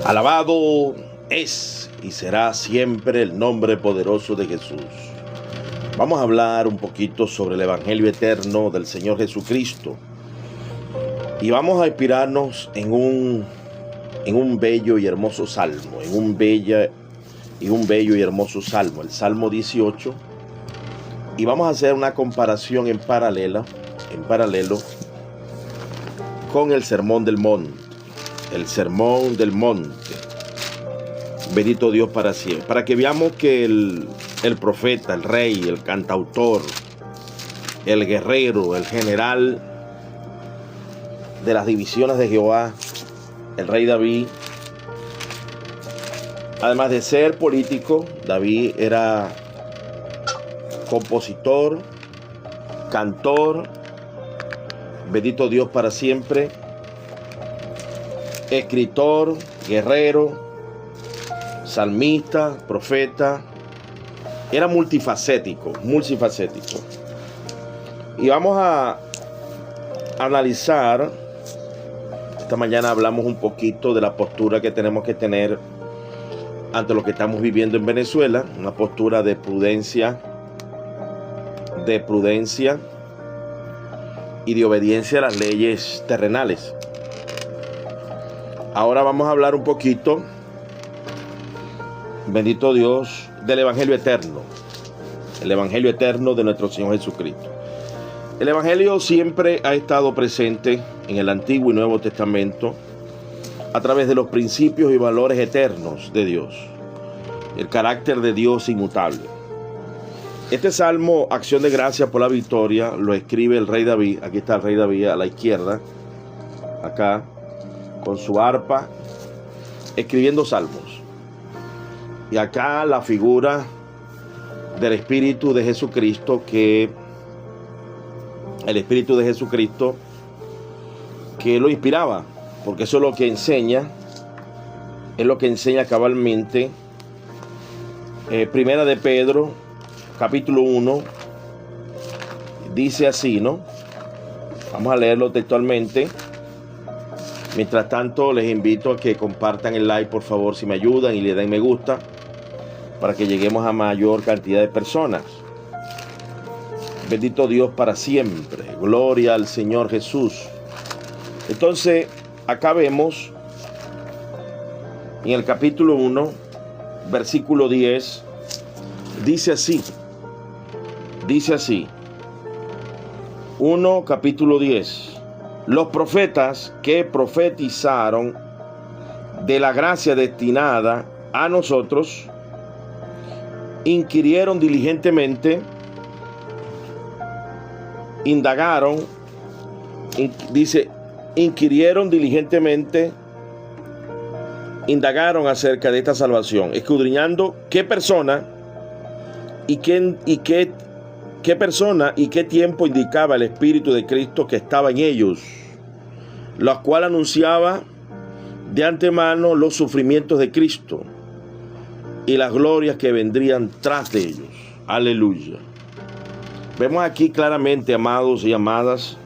Alabado es y será siempre el nombre poderoso de Jesús. Vamos a hablar un poquito sobre el Evangelio eterno del Señor Jesucristo. Y vamos a inspirarnos en un bello y hermoso salmo, en un bello y hermoso salmo, el Salmo 18. Y vamos a hacer una comparación en paralelo con el Sermón del Monte. El Sermón del Monte. Bendito Dios para siempre. Para que veamos que el profeta, el rey, el cantautor, el guerrero, el general de las divisiones de Jehová, el rey David, además de ser político, David era compositor, cantor, bendito Dios para siempre, escritor, guerrero, salmista, profeta. Era multifacético. Y vamos a analizar. Esta mañana hablamos un poquito de la postura que tenemos que tener ante lo que estamos viviendo en Venezuela, una postura de prudencia y de obediencia a las leyes terrenales. Ahora vamos a hablar un poquito, bendito Dios, del Evangelio eterno. El Evangelio eterno de nuestro Señor Jesucristo. El Evangelio siempre ha estado presente en el Antiguo y Nuevo Testamento a través de los principios y valores eternos de Dios. El carácter de Dios inmutable. Este salmo, acción de gracias por la victoria, lo escribe el rey David. Aquí está el rey David a la izquierda, acá, con su arpa, escribiendo salmos. Y acá la figura del Espíritu de Jesucristo, que el Espíritu de Jesucristo que lo inspiraba, porque eso es lo que enseña, cabalmente. Primera de Pedro, capítulo 1, dice así, ¿no? Vamos a leerlo textualmente. Mientras tanto, les invito a que compartan el like, por favor, si me ayudan, y le den me gusta, para que lleguemos a mayor cantidad de personas. Bendito Dios para siempre. Gloria al Señor Jesús. Entonces, acá vemos, en el capítulo 1, versículo 10, dice así. 1, capítulo 10. Los profetas que profetizaron de la gracia destinada a nosotros inquirieron diligentemente, indagaron acerca de esta salvación, escudriñando qué persona y qué tiempo indicaba el Espíritu de Cristo que estaba en ellos, lo cual anunciaba de antemano los sufrimientos de Cristo y las glorias que vendrían tras de ellos. Aleluya. Vemos aquí claramente, amados y amadas,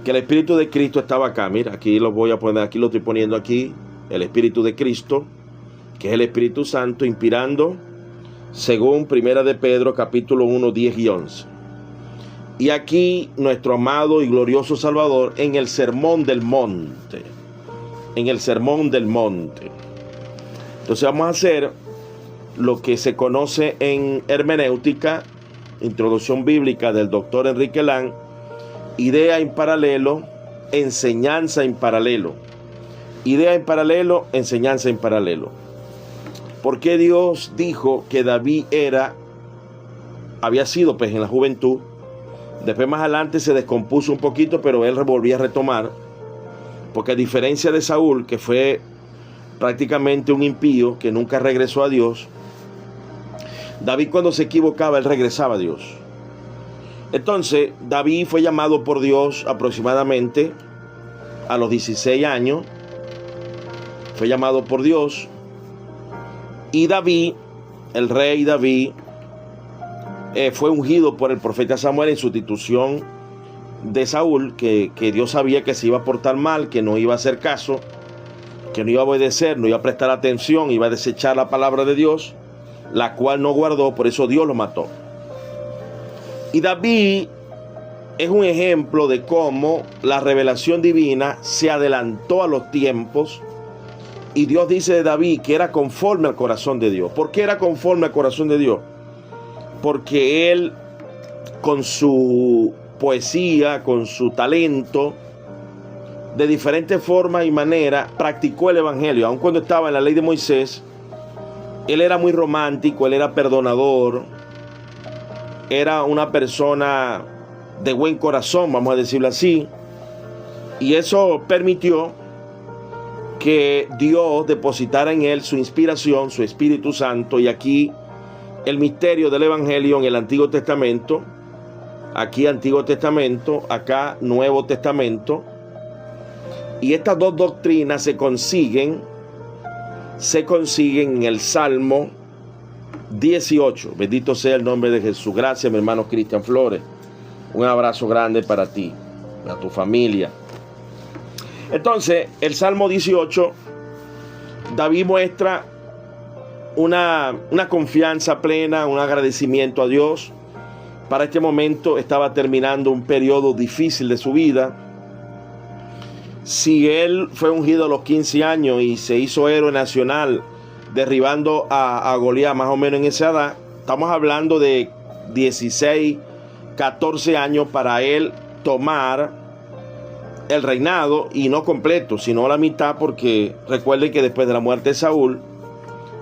que el Espíritu de Cristo estaba acá. Mira, aquí lo voy a poner, aquí lo estoy poniendo aquí. El Espíritu de Cristo, que es el Espíritu Santo, inspirando, según Primera de Pedro, capítulo 1, 10 y 11. Y aquí nuestro amado y glorioso Salvador en el Sermón del Monte. Entonces vamos a hacer lo que se conoce en hermenéutica, introducción bíblica del doctor Enrique Lang, idea en paralelo, enseñanza en paralelo. Idea en paralelo, enseñanza en paralelo. ¿Por qué Dios dijo que David había sido en la juventud? Después más adelante se descompuso un poquito, pero él volvía a retomar. Porque a diferencia de Saúl, que fue prácticamente un impío, que nunca regresó a Dios, David, cuando se equivocaba, él regresaba a Dios. Entonces, David fue llamado por Dios aproximadamente a los 16 años. Fue llamado por Dios. Y David, el rey David, fue ungido por el profeta Samuel en sustitución de Saúl, que Dios sabía que se iba a portar mal, que no iba a hacer caso que no iba a obedecer, no iba a prestar atención, iba a desechar la palabra de Dios, la cual no guardó, por eso Dios lo mató. Y David es un ejemplo de cómo la revelación divina se adelantó a los tiempos, y Dios dice de David que era conforme al corazón de Dios. ¿Por qué era conforme al corazón de Dios? Porque él, con su poesía, con su talento, de diferentes formas y maneras, practicó el evangelio. Aun cuando estaba en la ley de Moisés, él era muy romántico, él era perdonador, era una persona de buen corazón, vamos a decirlo así, y eso permitió que Dios depositara en él su inspiración, su Espíritu Santo. Y aquí el misterio del evangelio en el Antiguo Testamento, aquí Antiguo Testamento, acá Nuevo Testamento. Y estas dos doctrinas se consiguen en el Salmo 18. Bendito sea el nombre de Jesús. Gracias, mi hermano Cristian Flores. Un abrazo grande para ti, para tu familia. Entonces, el Salmo 18, David muestra una confianza plena, un agradecimiento a Dios. Para este momento estaba terminando un periodo difícil de su vida. Si él fue ungido a los 15 años y se hizo héroe nacional, derribando a Goliat más o menos en esa edad, estamos hablando de 16, 14 años para él tomar el reinado, y no completo, sino la mitad, porque recuerden que después de la muerte de Saúl,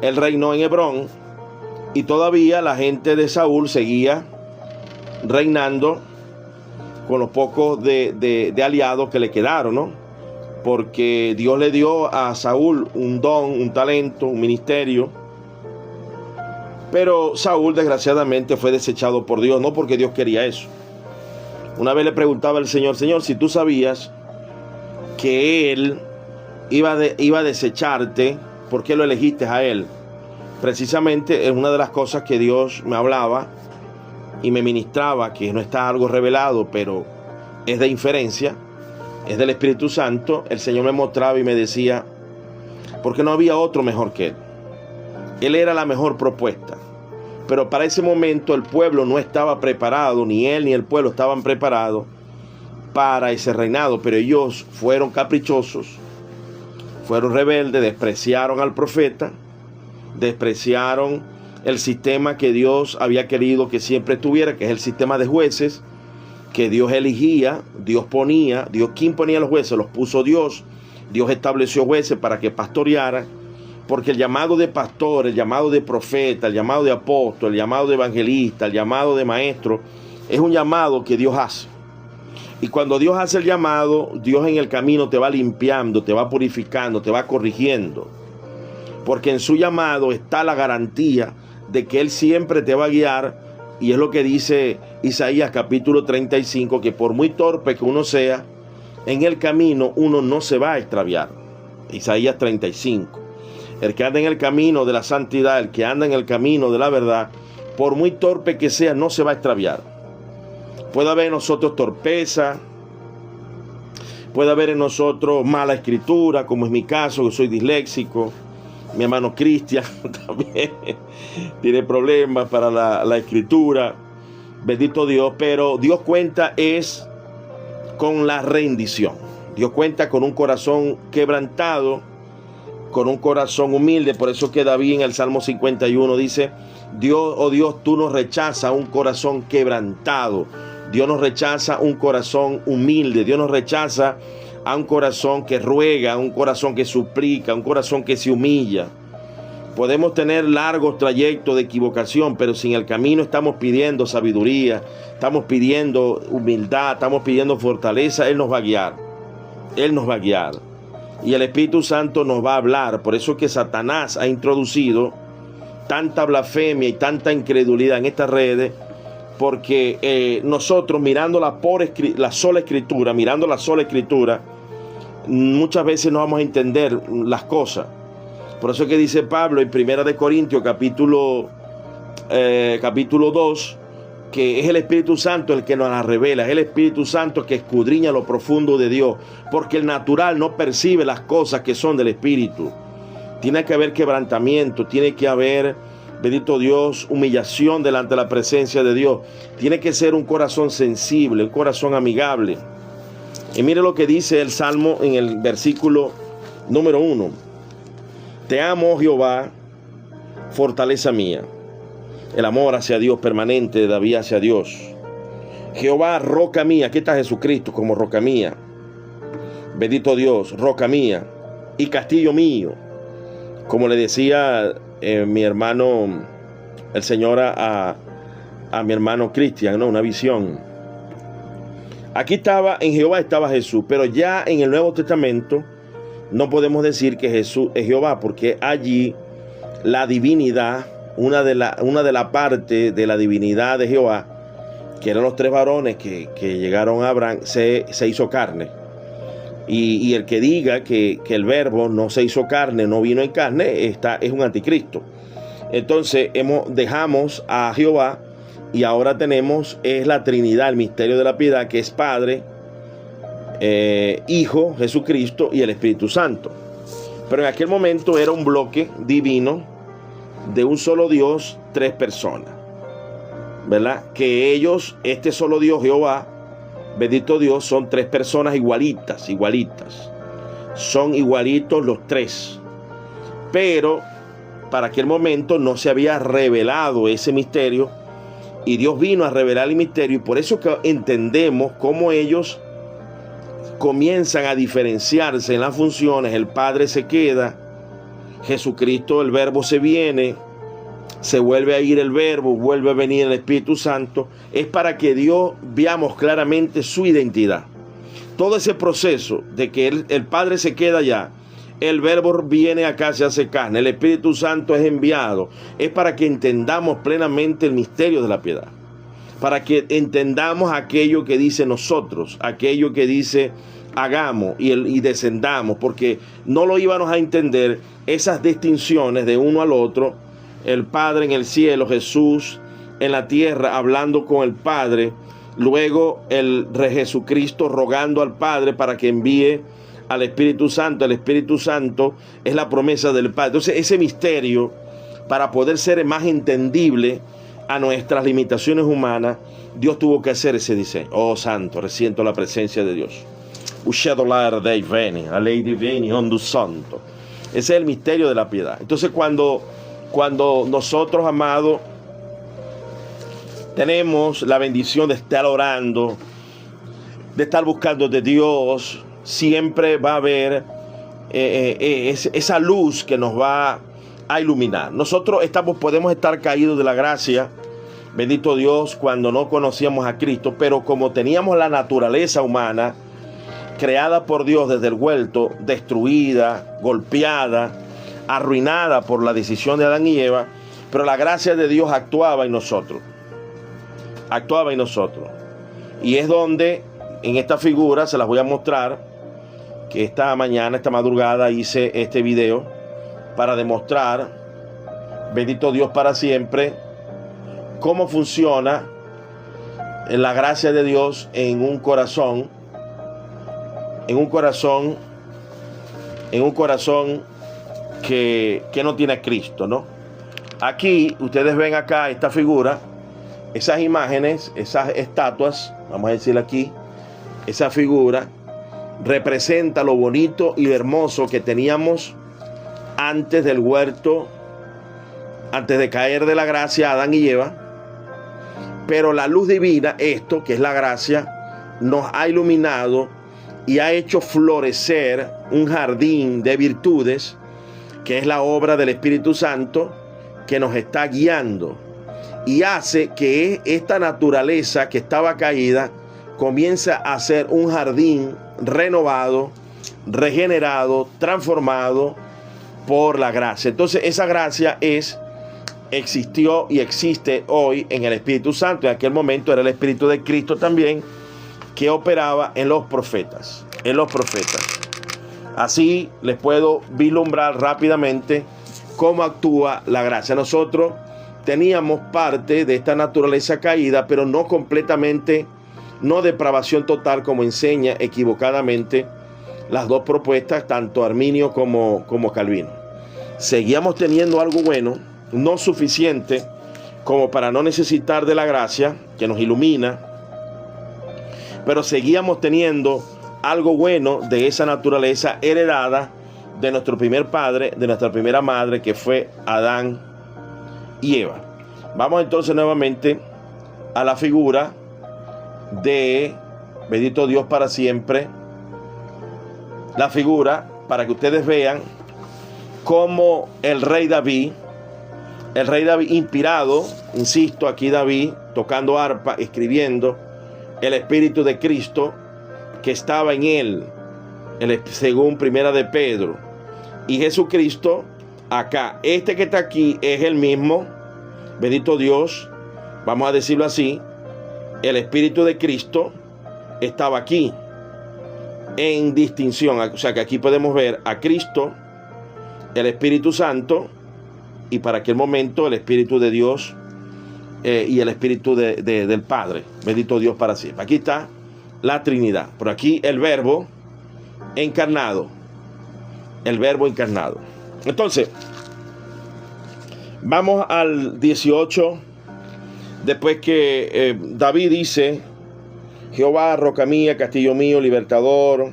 él reinó en Hebrón, y todavía la gente de Saúl seguía reinando con los pocos de aliados que le quedaron, ¿no? Porque Dios le dio a Saúl un don, un talento, un ministerio. Pero Saúl desgraciadamente fue desechado por Dios, no porque Dios quería eso. Una vez le preguntaba al Señor, Señor, si tú sabías que Él iba a desecharte, ¿por qué lo elegiste a Él? Precisamente es una de las cosas que Dios me hablaba y me ministraba, que no está algo revelado, pero es de inferencia, es del Espíritu Santo. El Señor me mostraba y me decía, porque no había otro mejor que Él. Él era la mejor propuesta. Pero para ese momento el pueblo no estaba preparado, ni él ni el pueblo estaban preparados para ese reinado. Pero ellos fueron caprichosos, fueron rebeldes, despreciaron al profeta, despreciaron el sistema que Dios había querido que siempre estuviera, que es el sistema de jueces, que Dios elegía, Dios ponía. ¿Quién ponía los jueces? Los puso Dios. Dios estableció jueces para que pastorearan, porque el llamado de pastor, el llamado de profeta, el llamado de apóstol, el llamado de evangelista, el llamado de maestro, es un llamado que Dios hace. Y cuando Dios hace el llamado, Dios en el camino te va limpiando, te va purificando, te va corrigiendo, porque en su llamado está la garantía de que Él siempre te va a guiar. Y es lo que dice Isaías capítulo 35, que por muy torpe que uno sea, en el camino uno no se va a extraviar. Isaías 35. El que anda en el camino de la santidad, el que anda en el camino de la verdad, por muy torpe que sea, no se va a extraviar. Puede haber en nosotros torpeza, puede haber en nosotros mala escritura, como es mi caso, que soy disléxico. Mi hermano Cristian también tiene problemas para la escritura. Bendito Dios. Pero Dios cuenta es con la rendición. Dios cuenta con un corazón quebrantado, con un corazón humilde. Por eso que David en el Salmo 51 dice, Dios, oh Dios, tú nos rechazas un corazón quebrantado. Dios nos rechaza un corazón humilde. Dios nos rechaza a un corazón que ruega, a un corazón que suplica, a un corazón que se humilla. Podemos tener largos trayectos de equivocación, pero si en el camino estamos pidiendo sabiduría, estamos pidiendo humildad, estamos pidiendo fortaleza, Él nos va a guiar. Él nos va a guiar. Y el Espíritu Santo nos va a hablar. Por eso que Satanás ha introducido tanta blasfemia y tanta incredulidad en estas redes, porque nosotros mirando la sola escritura, muchas veces no vamos a entender las cosas. Por eso es que dice Pablo en 1 Corintios capítulo 2, que es el Espíritu Santo el que nos la revela, es el Espíritu Santo que escudriña lo profundo de Dios, porque el natural no percibe las cosas que son del Espíritu. Tiene que haber quebrantamiento, tiene que haber, bendito Dios, humillación delante de la presencia de Dios. Tiene que ser un corazón sensible, un corazón amigable. Y mire lo que dice el Salmo en el versículo número 1. Te amo, Jehová, fortaleza mía. El amor hacia Dios permanente de David hacia Dios. Jehová, roca mía. Aquí está Jesucristo como roca mía. Bendito Dios, roca mía y castillo mío. Como le decía mi hermano, el Señor a mi hermano Cristian, ¿no? Una visión. Aquí estaba, en Jehová estaba Jesús, pero ya en el Nuevo Testamento no podemos decir que Jesús es Jehová, porque allí la divinidad, una de la parte de la divinidad de Jehová, que eran los 3 varones que llegaron a Abraham, se hizo carne. Y el que diga que el verbo no se hizo carne, no vino en carne, es un anticristo. Entonces dejamos a Jehová y ahora es la Trinidad, el misterio de la piedad, que es Padre, Hijo, Jesucristo y el Espíritu Santo. Pero en aquel momento era un bloque divino de un solo Dios, 3 personas, ¿verdad? Que ellos, este solo Dios, Jehová, bendito Dios, son 3 personas igualitas. Son igualitos los 3. Pero para aquel momento no se había revelado ese misterio. Y Dios vino a revelar el misterio. Y por eso que entendemos cómo ellos comienzan a diferenciarse en las funciones. El Padre se queda. Jesucristo, el Verbo se viene. Se vuelve a ir el Verbo, vuelve a venir el Espíritu Santo. Es para que Dios veamos claramente su identidad. Todo ese proceso de que el Padre se queda allá, el Verbo viene acá, se hace carne, el Espíritu Santo es enviado, es para que entendamos plenamente el misterio de la piedad. Para que entendamos aquello que dice nosotros, aquello que dice hagamos y descendamos, porque no lo íbamos a entender esas distinciones de uno al otro. El Padre en el cielo, Jesús en la tierra hablando con el Padre, luego el Rey Jesucristo rogando al Padre para que envíe al Espíritu Santo. El Espíritu Santo es la promesa del Padre. Entonces ese misterio, para poder ser más entendible a nuestras limitaciones humanas, Dios tuvo que hacer ese diseño. Oh santo, resiento la presencia de Dios. Ese es el misterio de la piedad. Entonces cuando nosotros, amados, tenemos la bendición de estar orando, de estar buscando de Dios, siempre va a haber esa luz que nos va a iluminar. Nosotros podemos estar caídos de la gracia, bendito Dios, cuando no conocíamos a Cristo, pero como teníamos la naturaleza humana, creada por Dios desde el huerto, destruida, golpeada, arruinada por la decisión de Adán y Eva, pero la gracia de Dios actuaba en nosotros. Y es donde, en esta figura, se las voy a mostrar, que esta madrugada hice este video para demostrar, bendito Dios para siempre, cómo funciona la gracia de Dios en un corazón que no tiene a Cristo, ¿no? Aquí ustedes ven acá esta figura, esas imágenes, esas estatuas, vamos a decir aquí, esa figura representa lo bonito y hermoso que teníamos antes del huerto, antes de caer de la gracia Adán y Eva. Pero la luz divina, esto que es la gracia, nos ha iluminado y ha hecho florecer un jardín de virtudes, que es la obra del Espíritu Santo, que nos está guiando y hace que esta naturaleza que estaba caída comienza a ser un jardín renovado, regenerado, transformado por la gracia. Entonces esa gracia existió y existe hoy en el Espíritu Santo. En aquel momento era el Espíritu de Cristo también, que operaba en los profetas. Así les puedo vislumbrar rápidamente cómo actúa la gracia. Nosotros teníamos parte de esta naturaleza caída, pero no completamente, no depravación total como enseña equivocadamente las dos propuestas, tanto Arminio como Calvino. Seguíamos teniendo algo bueno, no suficiente como para no necesitar de la gracia que nos ilumina, pero seguíamos teniendo algo bueno de esa naturaleza heredada de nuestro primer padre, de nuestra primera madre, que fue Adán y Eva. Vamos entonces nuevamente a la figura de, bendito Dios para siempre, la figura para que ustedes vean cómo el rey David inspirado, insisto, aquí David tocando arpa, escribiendo, el Espíritu de Cristo que estaba en él, según Primera de Pedro, y Jesucristo acá, este que está aquí es el mismo, bendito Dios, vamos a decirlo así, el Espíritu de Cristo estaba aquí en distinción, o sea que aquí podemos ver a Cristo, el Espíritu Santo, y para aquel momento el Espíritu de Dios y el Espíritu del Padre, bendito Dios para siempre. Aquí está la Trinidad, por aquí el Verbo encarnado, el Verbo encarnado. Entonces, vamos al 18, después que David dice: Jehová, roca mía, castillo mío, libertador,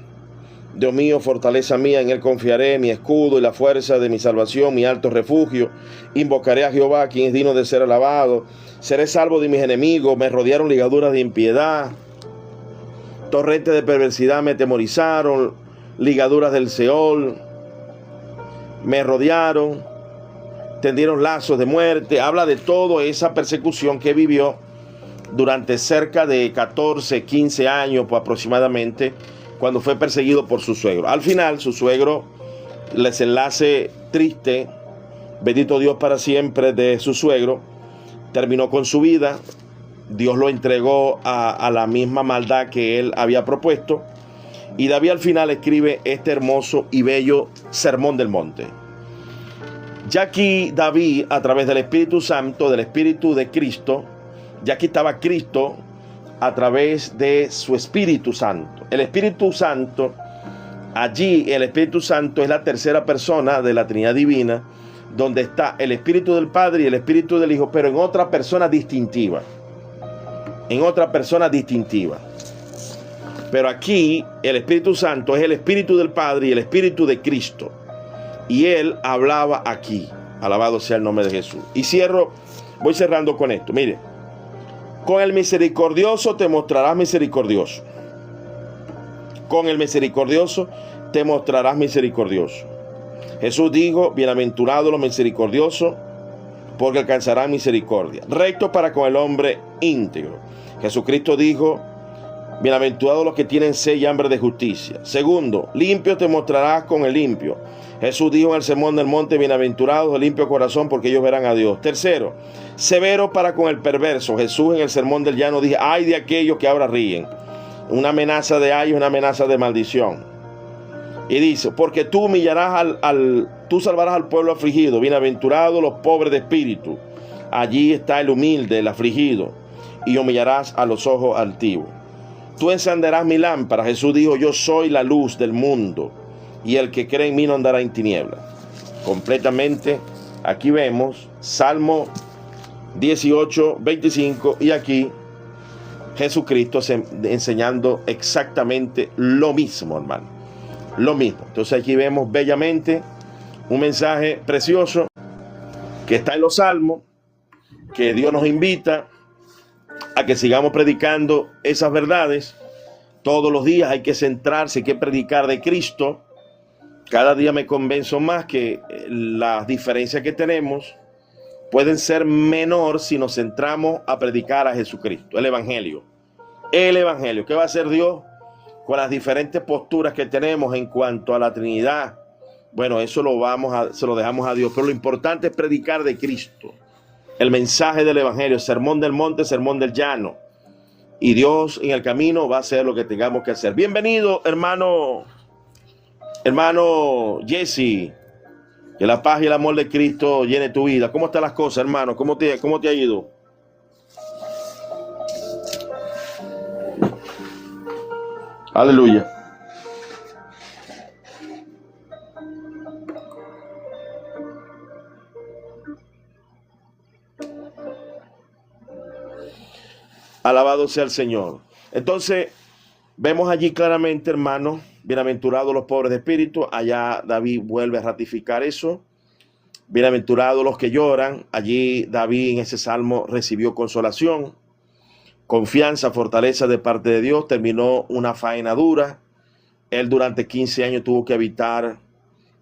Dios mío, fortaleza mía, en él confiaré, mi escudo y la fuerza de mi salvación, mi alto refugio. Invocaré a Jehová, quien es digno de ser alabado. Seré salvo de mis enemigos, me rodearon ligaduras de impiedad. Torrentes de perversidad me atemorizaron, ligaduras del Seol me rodearon, tendieron lazos de muerte. Habla de toda esa persecución que vivió durante cerca de 14, 15 años pues, aproximadamente, cuando fue perseguido por su suegro. Al final, su suegro, el desenlace triste, bendito Dios para siempre, de su suegro, terminó con su vida. Dios lo entregó a la misma maldad que él había propuesto. Y David al final escribe este hermoso y bello Sermón del Monte. Ya aquí David, a través del Espíritu Santo, del Espíritu de Cristo, ya aquí estaba Cristo a través de su Espíritu Santo. El Espíritu Santo, allí el Espíritu Santo es la tercera persona de la Trinidad Divina, donde está el Espíritu del Padre y el Espíritu del Hijo, pero en otra persona distintiva. En otra persona distintiva. Pero aquí el Espíritu Santo es el Espíritu del Padre y el Espíritu de Cristo. Y Él hablaba aquí. Alabado sea el nombre de Jesús. Y voy cerrando con esto. Mire. Con el misericordioso te mostrarás misericordioso. Con el misericordioso te mostrarás misericordioso. Jesús dijo: bienaventurados los misericordiosos, porque alcanzarán misericordia. Recto para con el hombre íntegro. Jesucristo dijo: bienaventurados los que tienen sed y hambre de justicia. Segundo, limpio te mostrarás con el limpio. Jesús dijo en el Sermón del Monte: bienaventurados de limpio corazón, porque ellos verán a Dios. Tercero, severo para con el perverso. Jesús en el Sermón del Llano dijo: ay de aquellos que ahora ríen. Una amenaza de ay, una amenaza de maldición. Y dice: porque tú humillarás tú salvarás al pueblo afligido. Bienaventurados los pobres de espíritu. Allí está el humilde, el afligido. Y humillarás a los ojos altivos. Tú encenderás mi lámpara. Jesús dijo: yo soy la luz del mundo, y el que cree en mí no andará en tinieblas. Completamente, aquí vemos Salmo 18, 25, y aquí Jesucristo enseñando exactamente lo mismo, hermano. Lo mismo. Entonces aquí vemos bellamente un mensaje precioso que está en los Salmos, que Dios nos invita a que sigamos predicando esas verdades. Todos los días hay que centrarse, hay que predicar de Cristo. Cada día me convenzo más que las diferencias que tenemos pueden ser menor si nos centramos a predicar a Jesucristo, el Evangelio. El Evangelio. ¿Qué va a hacer Dios con las diferentes posturas que tenemos en cuanto a la Trinidad? Bueno, eso se lo dejamos a Dios. Pero lo importante es predicar de Cristo. El mensaje del Evangelio, Sermón del Monte, Sermón del Llano. Y Dios en el camino va a hacer lo que tengamos que hacer. Bienvenido, hermano Jesse. Que la paz y el amor de Cristo llene tu vida. ¿Cómo están las cosas, hermano? ¿Cómo te ha ido? Aleluya. Alabado sea el Señor. Entonces, vemos allí claramente, hermano, bienaventurados los pobres de espíritu. Allá David vuelve a ratificar eso. Bienaventurados los que lloran. Allí David en ese salmo recibió consolación, confianza, fortaleza de parte de Dios. Terminó una faena dura. Él durante 15 años tuvo que habitar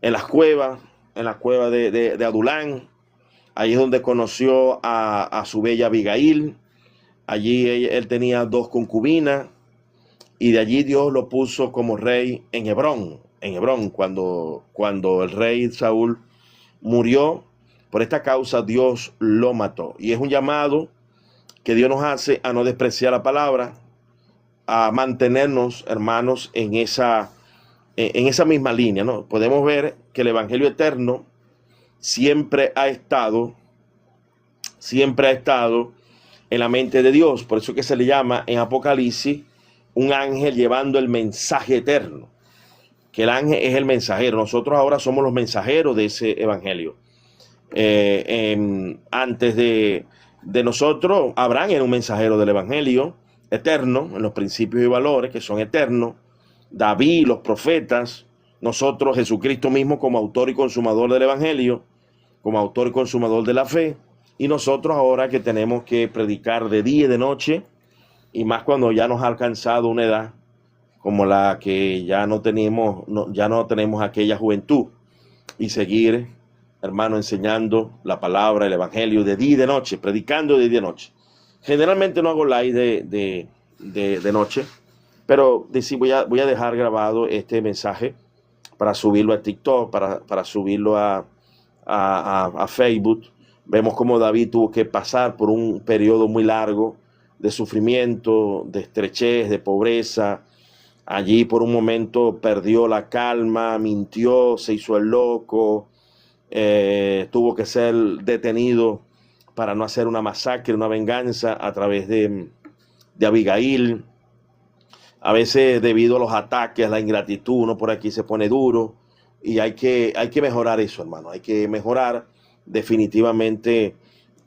en las cuevas, de Adulán. Allí es donde conoció a su bella Abigail. Allí él tenía 2 concubinas. Y de allí Dios lo puso como rey en Hebrón. En Hebrón, cuando el rey Saúl murió, por esta causa Dios lo mató. Y es un llamado que Dios nos hace a no despreciar la palabra, a mantenernos, hermanos, en esa misma línea, ¿no? Podemos ver que el evangelio eterno siempre ha estado en la mente de Dios. Por eso que se le llama en Apocalipsis un ángel llevando el mensaje eterno, que el ángel es el mensajero. Nosotros ahora somos los mensajeros de ese evangelio. Antes de nosotros, Abraham era un mensajero del evangelio eterno, en los principios y valores que son eternos. David, los profetas, nosotros, Jesucristo mismo como autor y consumador del evangelio, como autor y consumador de la fe. Y nosotros ahora que tenemos que predicar de día y de noche, y más cuando ya nos ha alcanzado una edad como la que ya no tenemos aquella juventud, y seguir, hermano, enseñando la palabra, el evangelio de día y de noche, predicando de día y de noche. Generalmente no hago live de noche, pero voy a dejar grabado este mensaje para subirlo a TikTok, para subirlo a Facebook. Vemos cómo David tuvo que pasar por un periodo muy largo de sufrimiento, de estrechez, de pobreza. Allí por un momento perdió la calma, mintió, se hizo el loco, tuvo que ser detenido para no hacer una masacre, una venganza a través de Abigail. A veces debido a los ataques, a la ingratitud, uno por aquí se pone duro, y hay que mejorar eso, hermano. Hay que mejorar definitivamente.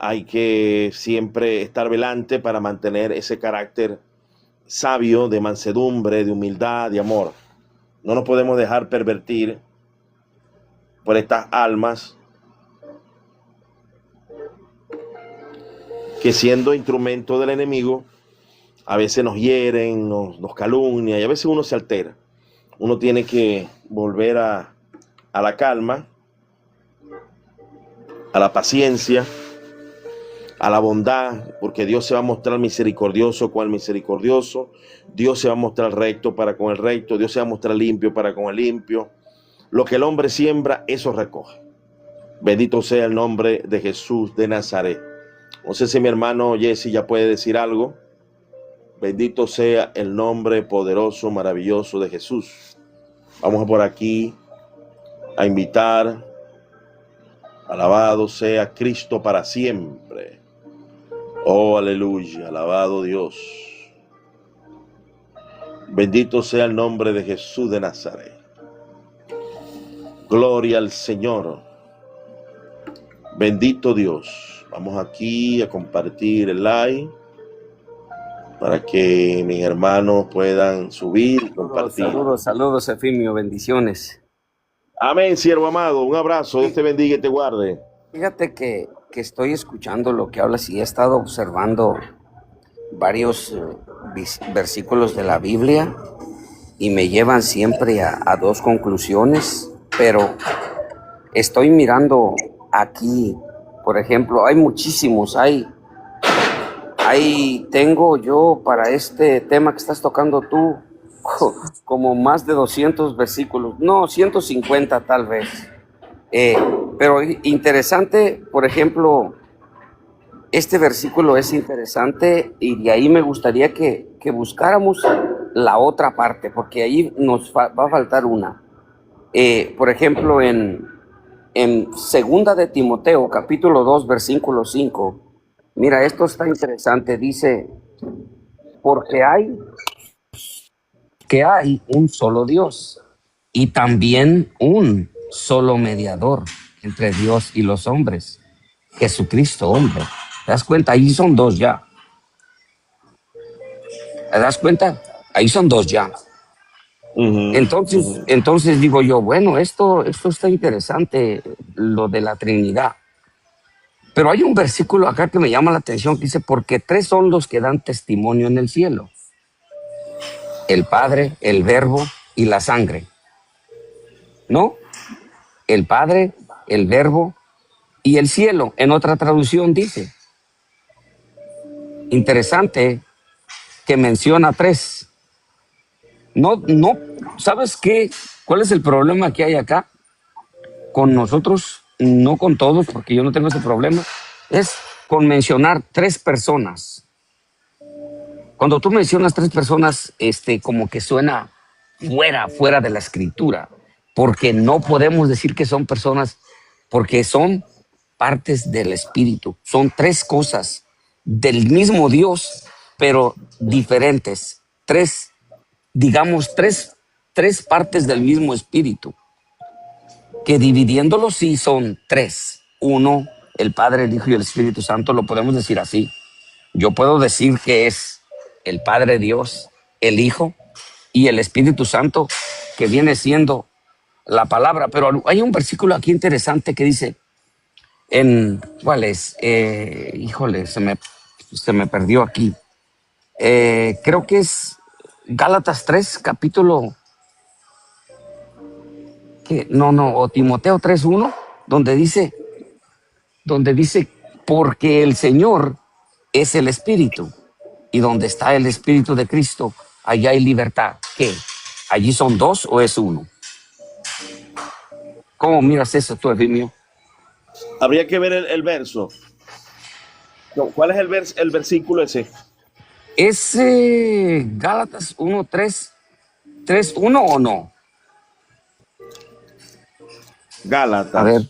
Hay que siempre estar velante para mantener ese carácter sabio, de mansedumbre, de humildad, de amor. No nos podemos dejar pervertir por estas almas que, siendo instrumento del enemigo, a veces nos hieren, nos calumnian, y a veces uno se altera. Uno tiene que volver a la calma, a la paciencia, a la bondad, porque Dios se va a mostrar misericordioso con el misericordioso. Dios se va a mostrar recto para con el recto. Dios se va a mostrar limpio para con el limpio. Lo que el hombre siembra, eso recoge. Bendito sea el nombre de Jesús de Nazaret. No sé si mi hermano Jesse ya puede decir algo. Bendito sea el nombre poderoso, maravilloso de Jesús. Vamos por aquí a invitar. Alabado sea Cristo para siempre. Oh, aleluya, alabado Dios. Bendito sea el nombre de Jesús de Nazaret. Gloria al Señor. Bendito Dios. Vamos aquí a compartir el live para que mis hermanos puedan subir y compartir. Saludos, Efimio, bendiciones. Amén, siervo amado. Un abrazo. Dios te bendiga y te guarde. Fíjate que estoy escuchando lo que hablas y he estado observando varios versículos de la Biblia y me llevan siempre a dos conclusiones, pero estoy mirando aquí, por ejemplo, hay muchísimos, tengo yo para este tema que estás tocando tú como más de 200 versículos, no, 150 tal vez. Pero interesante, por ejemplo, este versículo es interesante y de ahí me gustaría que buscáramos la otra parte, porque ahí nos va a faltar una. Por ejemplo, en en segunda de Timoteo, capítulo 2, versículo 5, mira, esto está interesante, dice, porque hay un solo Dios y también un solo mediador entre Dios y los hombres, Jesucristo, hombre. ¿Te das cuenta? Ahí son dos ya. ¿Te das cuenta? Ahí son dos ya. Entonces digo yo, bueno, esto está interesante, lo de la Trinidad. Pero hay un versículo acá que me llama la atención que dice, porque tres son los que dan testimonio en el cielo: el Padre, el Verbo y la sangre. ¿No? El Padre, el Verbo y el cielo. En otra traducción dice. Interesante que menciona tres. No, ¿sabes qué? ¿Cuál es el problema que hay acá? Con nosotros, no con todos, porque yo no tengo ese problema, es con mencionar tres personas. Cuando tú mencionas tres personas, como que suena fuera de la escritura, porque no podemos decir que son personas, porque son partes del Espíritu. Son tres cosas del mismo Dios, pero diferentes. Tres partes del mismo Espíritu, que dividiéndolo sí son tres. Uno, el Padre, el Hijo y el Espíritu Santo, lo podemos decir así. Yo puedo decir que es el Padre Dios, el Hijo y el Espíritu Santo, que viene siendo la palabra. Pero hay un versículo aquí interesante que dice, ¿cuál es? Híjole, se me perdió aquí. Creo que es Gálatas 3, capítulo, o Timoteo 3:1, donde dice, porque el Señor es el Espíritu, y donde está el Espíritu de Cristo, allá hay libertad. ¿Qué? ¿Allí son dos o es uno? ¿Cómo miras eso tú, Efimio? Habría que ver el verso. ¿Cuál es el versículo ese? ¿Es Gálatas 1:3:1 o no? Gálatas. A ver.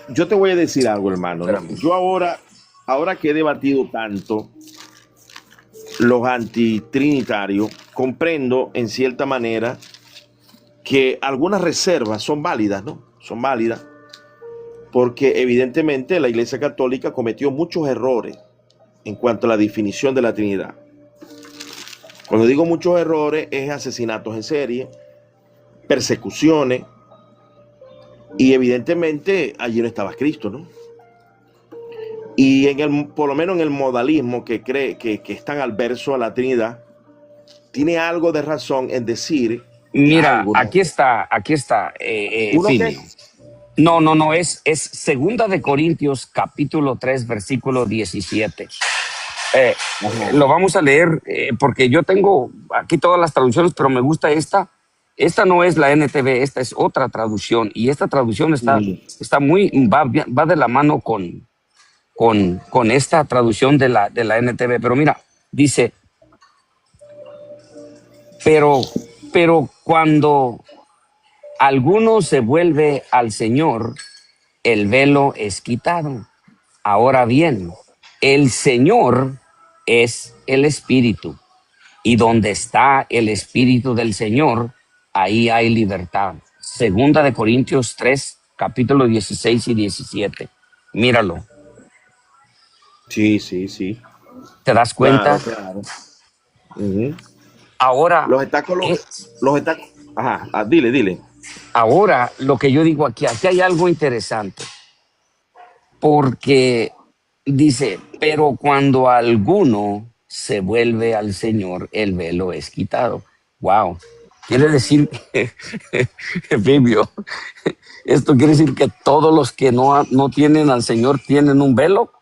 Yo te voy a decir algo, hermano. Espérame. Yo ahora que he debatido tanto los antitrinitarios, comprendo en cierta manera que algunas reservas son válidas, ¿no? Son válidas porque evidentemente la Iglesia Católica cometió muchos errores en cuanto a la definición de la Trinidad. Cuando digo muchos errores, es asesinatos en serie, persecuciones, y evidentemente allí no estaba Cristo, ¿no? Y por lo menos en el modalismo que cree que es tan adverso a la Trinidad, tiene algo de razón en decir. Mira, aquí está, Filio. No, es segunda de Corintios, capítulo 3, versículo 17. Lo vamos a leer porque yo tengo aquí todas las traducciones, pero me gusta esta. Esta no es la NTV, esta es otra traducción, y esta traducción está va de la mano con esta traducción de la NTV. Pero mira, dice, pero cuando alguno se vuelve al Señor, el velo es quitado. Ahora bien, el Señor es el Espíritu, y donde está el Espíritu del Señor, ahí hay libertad. Segunda de Corintios 3, capítulo 16 y 17. Míralo. Sí. ¿Te das cuenta? Claro. Ahora, dile. Ahora, lo que yo digo aquí hay algo interesante, porque dice, pero cuando alguno se vuelve al Señor, el velo es quitado. Wow. Quiere decir, Fibio, esto quiere decir que todos los que no tienen al Señor tienen un velo.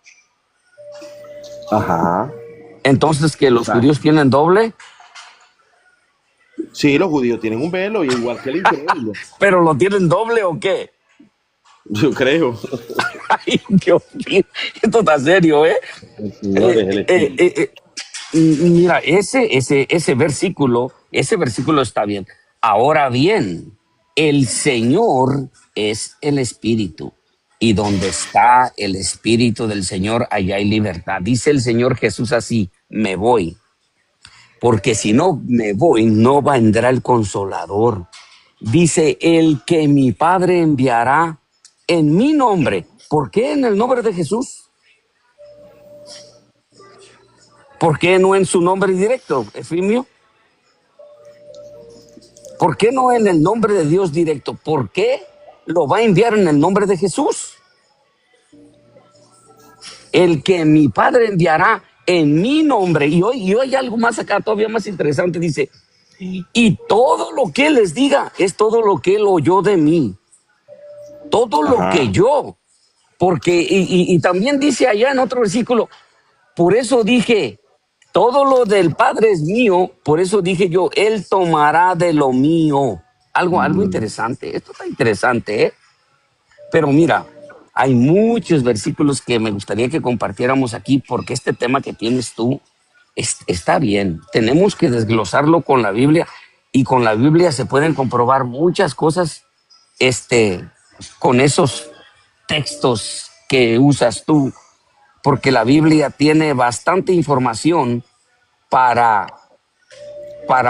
Ajá. Entonces, ¿que los judíos tienen doble? Sí, los judíos tienen un velo, igual que el incrédulo. ¿Pero lo tienen doble o qué? Yo creo. Ay, Dios mío, esto está serio, ¿eh? Mira, ese versículo está bien. Ahora bien, el Señor es el Espíritu. Y donde está el Espíritu del Señor, allá hay libertad. Dice el Señor Jesús así: me voy, porque si no me voy, no vendrá el Consolador. Dice: el que mi Padre enviará en mi nombre. ¿Por qué en el nombre de Jesús? ¿Por qué no en su nombre directo, Efimio? ¿Por qué no en el nombre de Dios directo? ¿Por qué lo va a enviar en el nombre de Jesús? El que mi Padre enviará en mi nombre. Y hoy hay algo más acá, todavía más interesante. Dice: y todo lo que Él les diga es todo lo que Él oyó de mí. Todo lo que yo. Porque, y también dice allá en otro versículo: por eso dije, todo lo del Padre es mío. Por eso dije yo, Él tomará de lo mío. Algo interesante. Esto está interesante, ¿eh? Pero mira, hay muchos versículos que me gustaría que compartiéramos aquí, porque este tema que tienes tú está bien. Tenemos que desglosarlo con la Biblia, y con la Biblia se pueden comprobar muchas cosas con esos textos que usas tú, porque la Biblia tiene bastante información para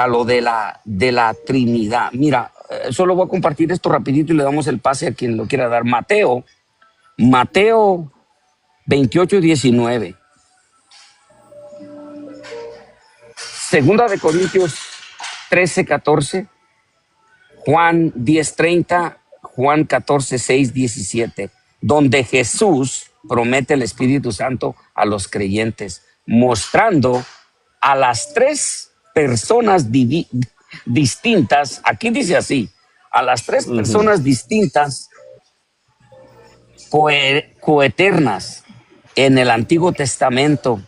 lo de la Trinidad. Mira, solo voy a compartir esto rapidito y le damos el pase a quien lo quiera dar. Mateo 28:19. Segunda de Corintios 13:14. Juan 10:30. Juan 14:6-17. Donde Jesús promete el Espíritu Santo a los creyentes, mostrando a las tres personas distintas. Aquí dice así: a las tres personas distintas, coeternas en el Antiguo Testamento.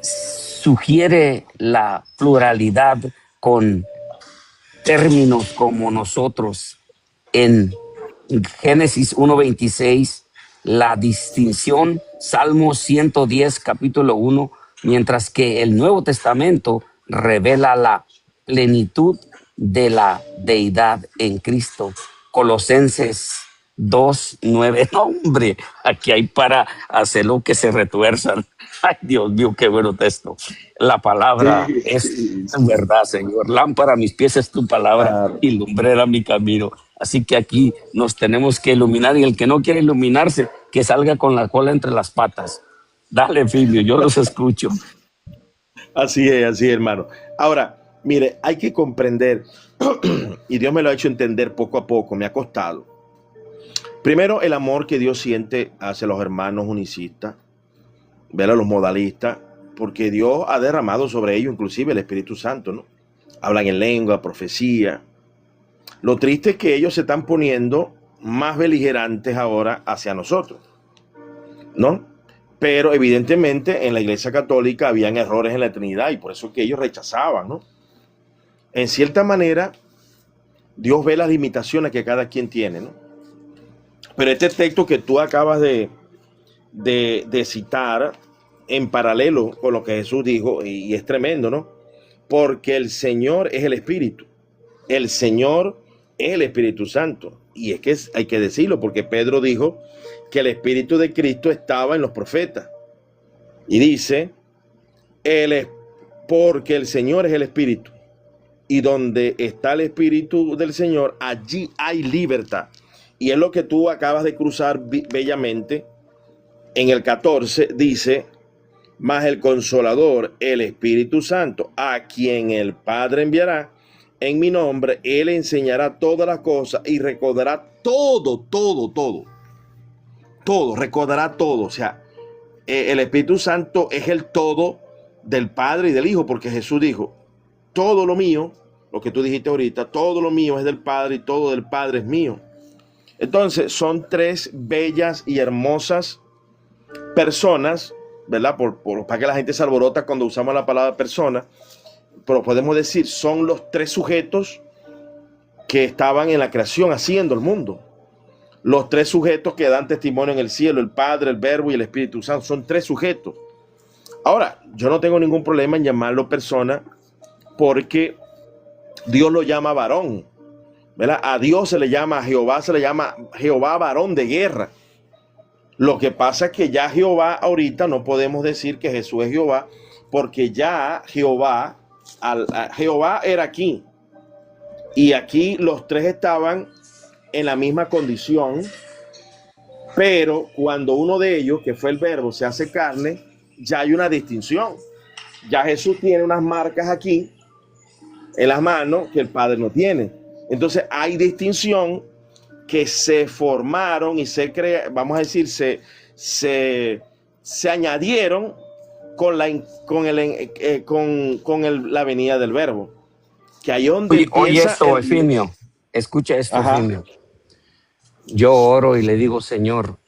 Sugiere la pluralidad con términos como nosotros. En Génesis 1:26, la distinción, Salmo 110, capítulo 1, mientras que el Nuevo Testamento revela la plenitud de la deidad en Cristo. Colosenses 2:9. No, hombre, aquí hay para hacerlo que se retuerzan. Ay, Dios mío, qué bueno texto. La palabra es verdad, Señor. Lámpara a mis pies es tu palabra y lumbrera mi camino. Así que aquí nos tenemos que iluminar, y el que no quiere iluminarse, que salga con la cola entre las patas. Dale, Filio, yo los escucho. Así es, hermano. Ahora, mire, hay que comprender, y Dios me lo ha hecho entender poco a poco, me ha costado. Primero, el amor que Dios siente hacia los hermanos unicistas, ver a los modalistas, porque Dios ha derramado sobre ellos inclusive el Espíritu Santo, ¿no? Hablan en lengua, profecía. Lo triste es que ellos se están poniendo más beligerantes ahora hacia nosotros, ¿no? Pero evidentemente en la Iglesia Católica habían errores en la Trinidad, y por eso es que ellos rechazaban, ¿no? En cierta manera, Dios ve las limitaciones que cada quien tiene, ¿no? Pero este texto que tú acabas de citar en paralelo con lo que Jesús dijo, y es tremendo, ¿no? Porque el Señor es el Espíritu. El Señor es el Espíritu Santo. Y es que hay que decirlo, porque Pedro dijo que el Espíritu de Cristo estaba en los profetas. Y dice, porque el Señor es el Espíritu. Y donde está el Espíritu del Señor, allí hay libertad. Y es lo que tú acabas de cruzar bellamente. En el 14 dice: mas el Consolador, el Espíritu Santo, a quien el Padre enviará en mi nombre, Él enseñará todas las cosas y recordará todo, recordará todo. O sea, el Espíritu Santo es el todo del Padre y del Hijo, porque Jesús dijo: todo lo mío, lo que tú dijiste ahorita, todo lo mío es del Padre y todo del Padre es mío. Entonces son tres bellas y hermosas personas, ¿verdad? Para que la gente se alborota cuando usamos la palabra persona, pero podemos decir, son los tres sujetos que estaban en la creación haciendo el mundo. Los tres sujetos que dan testimonio en el cielo: el Padre, el Verbo y el Espíritu Santo. Son tres sujetos. Ahora, yo no tengo ningún problema en llamarlo persona, porque Dios lo llama varón, ¿verdad? A Dios se le llama, a Jehová se le llama Jehová varón de guerra. Lo que pasa es que ya Jehová ahorita no podemos decir que Jesús es Jehová, porque ya Jehová, Jehová era aquí. Y aquí los tres estaban en la misma condición, pero cuando uno de ellos, que fue el Verbo, se hace carne, ya hay una distinción. Ya Jesús tiene unas marcas aquí en las manos que el Padre no tiene. Entonces hay distinción que se formaron y vamos a decir, se añadieron con la venida del Verbo. Que ahí donde oye esto, Efimio. Escucha esto, Ajá. Efimio. Yo oro y le digo, Señor,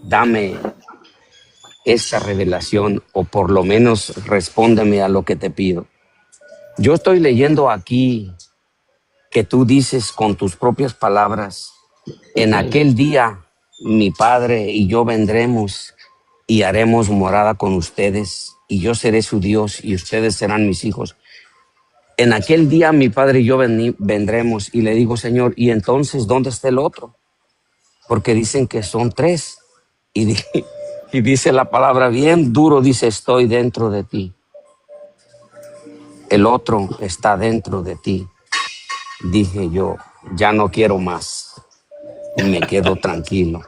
dame esta revelación, o por lo menos respóndeme a lo que te pido. Yo estoy leyendo aquí que tú dices con tus propias palabras, en aquel día mi Padre y yo vendremos y haremos morada con ustedes, y yo seré su Dios y ustedes serán mis hijos. En aquel día mi Padre y yo vendremos, y le digo, Señor, ¿y entonces dónde está el otro? Porque dicen que son tres. Y dice la palabra bien duro, dice, estoy dentro de ti. El otro está dentro de ti. Dije yo, ya no quiero más. Me quedo tranquilo.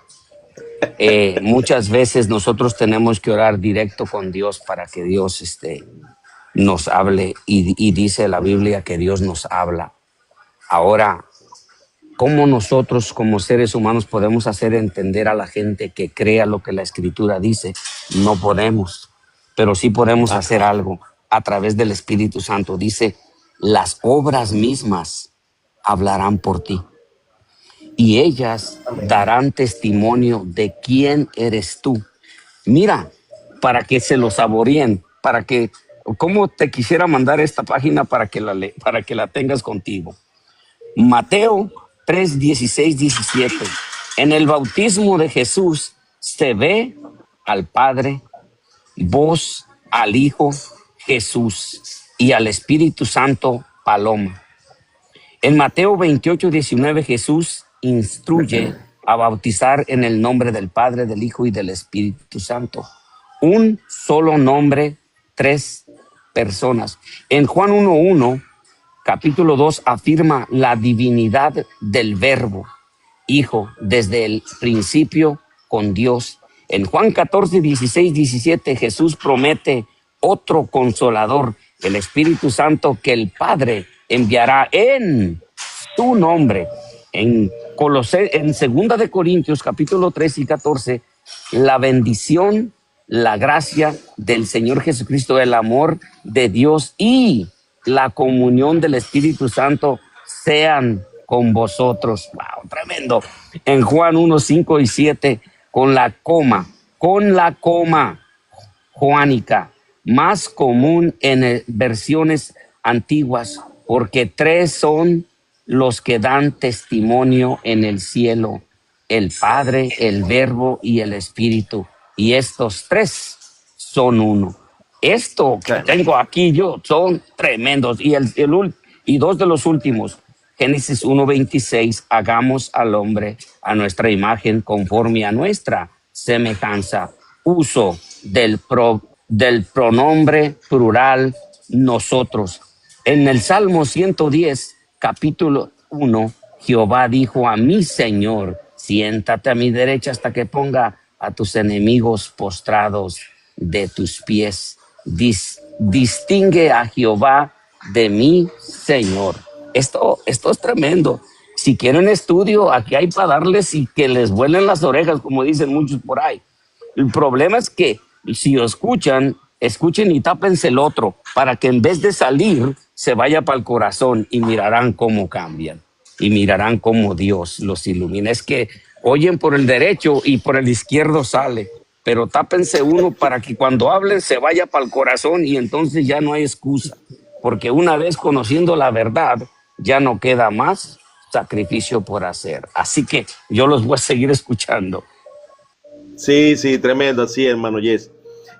Muchas veces nosotros tenemos que orar directo con Dios para que Dios nos hable, y dice la Biblia que Dios nos habla. Ahora, ¿cómo nosotros como seres humanos podemos hacer entender a la gente que crea lo que la Escritura dice? No podemos, pero sí podemos hacer algo a través del Espíritu Santo. Dice, las obras mismas hablarán por ti, y ellas darán testimonio de quién eres tú. Mira, para que se lo saboreen, ¿cómo te quisiera mandar esta página para que la tengas contigo? Mateo 3, 16, 17. En el bautismo de Jesús se ve al Padre, voz al Hijo Jesús y al Espíritu Santo paloma. En Mateo 28, 19 Jesús instruye a bautizar en el nombre del Padre, del Hijo y del Espíritu Santo. Un solo nombre, tres personas. En Juan 1:1, capítulo 2, afirma la divinidad del Verbo, Hijo, desde el principio con Dios. En Juan 14, 16, 17, Jesús promete otro consolador, el Espíritu Santo, que el Padre enviará en tu nombre. En 2 de Corintios, capítulo 3 y 14, la bendición, la gracia del Señor Jesucristo, el amor de Dios y la comunión del Espíritu Santo sean con vosotros. Wow, tremendo. En Juan 1, 5 y 7, con la coma joánica, más común en versiones antiguas, porque tres son los que dan testimonio en el cielo, el Padre, el Verbo y el Espíritu, y estos tres son uno. Esto que tengo aquí yo son tremendos. Y dos de los últimos, Génesis 1:26, hagamos al hombre a nuestra imagen conforme a nuestra semejanza. Uso del pronombre plural nosotros. En el Salmo 110, capítulo 1, Jehová dijo a mi Señor, siéntate a mi derecha hasta que ponga a tus enemigos postrados de tus pies. Distingue a Jehová de mi Señor. Esto es tremendo. Si quieren estudio, aquí hay para darles y que les vuelen las orejas, como dicen muchos por ahí. El problema es que si escuchen y tápense el otro, para que en vez de salir, se vaya para el corazón, y mirarán cómo cambian, y mirarán cómo Dios los ilumina. Es que oyen por el derecho y por el izquierdo sale, pero tápense uno para que cuando hablen se vaya para el corazón, y entonces ya no hay excusa, porque una vez conociendo la verdad, ya no queda más sacrificio por hacer. Así que yo los voy a seguir escuchando. Sí, tremendo, sí, hermano Jesse.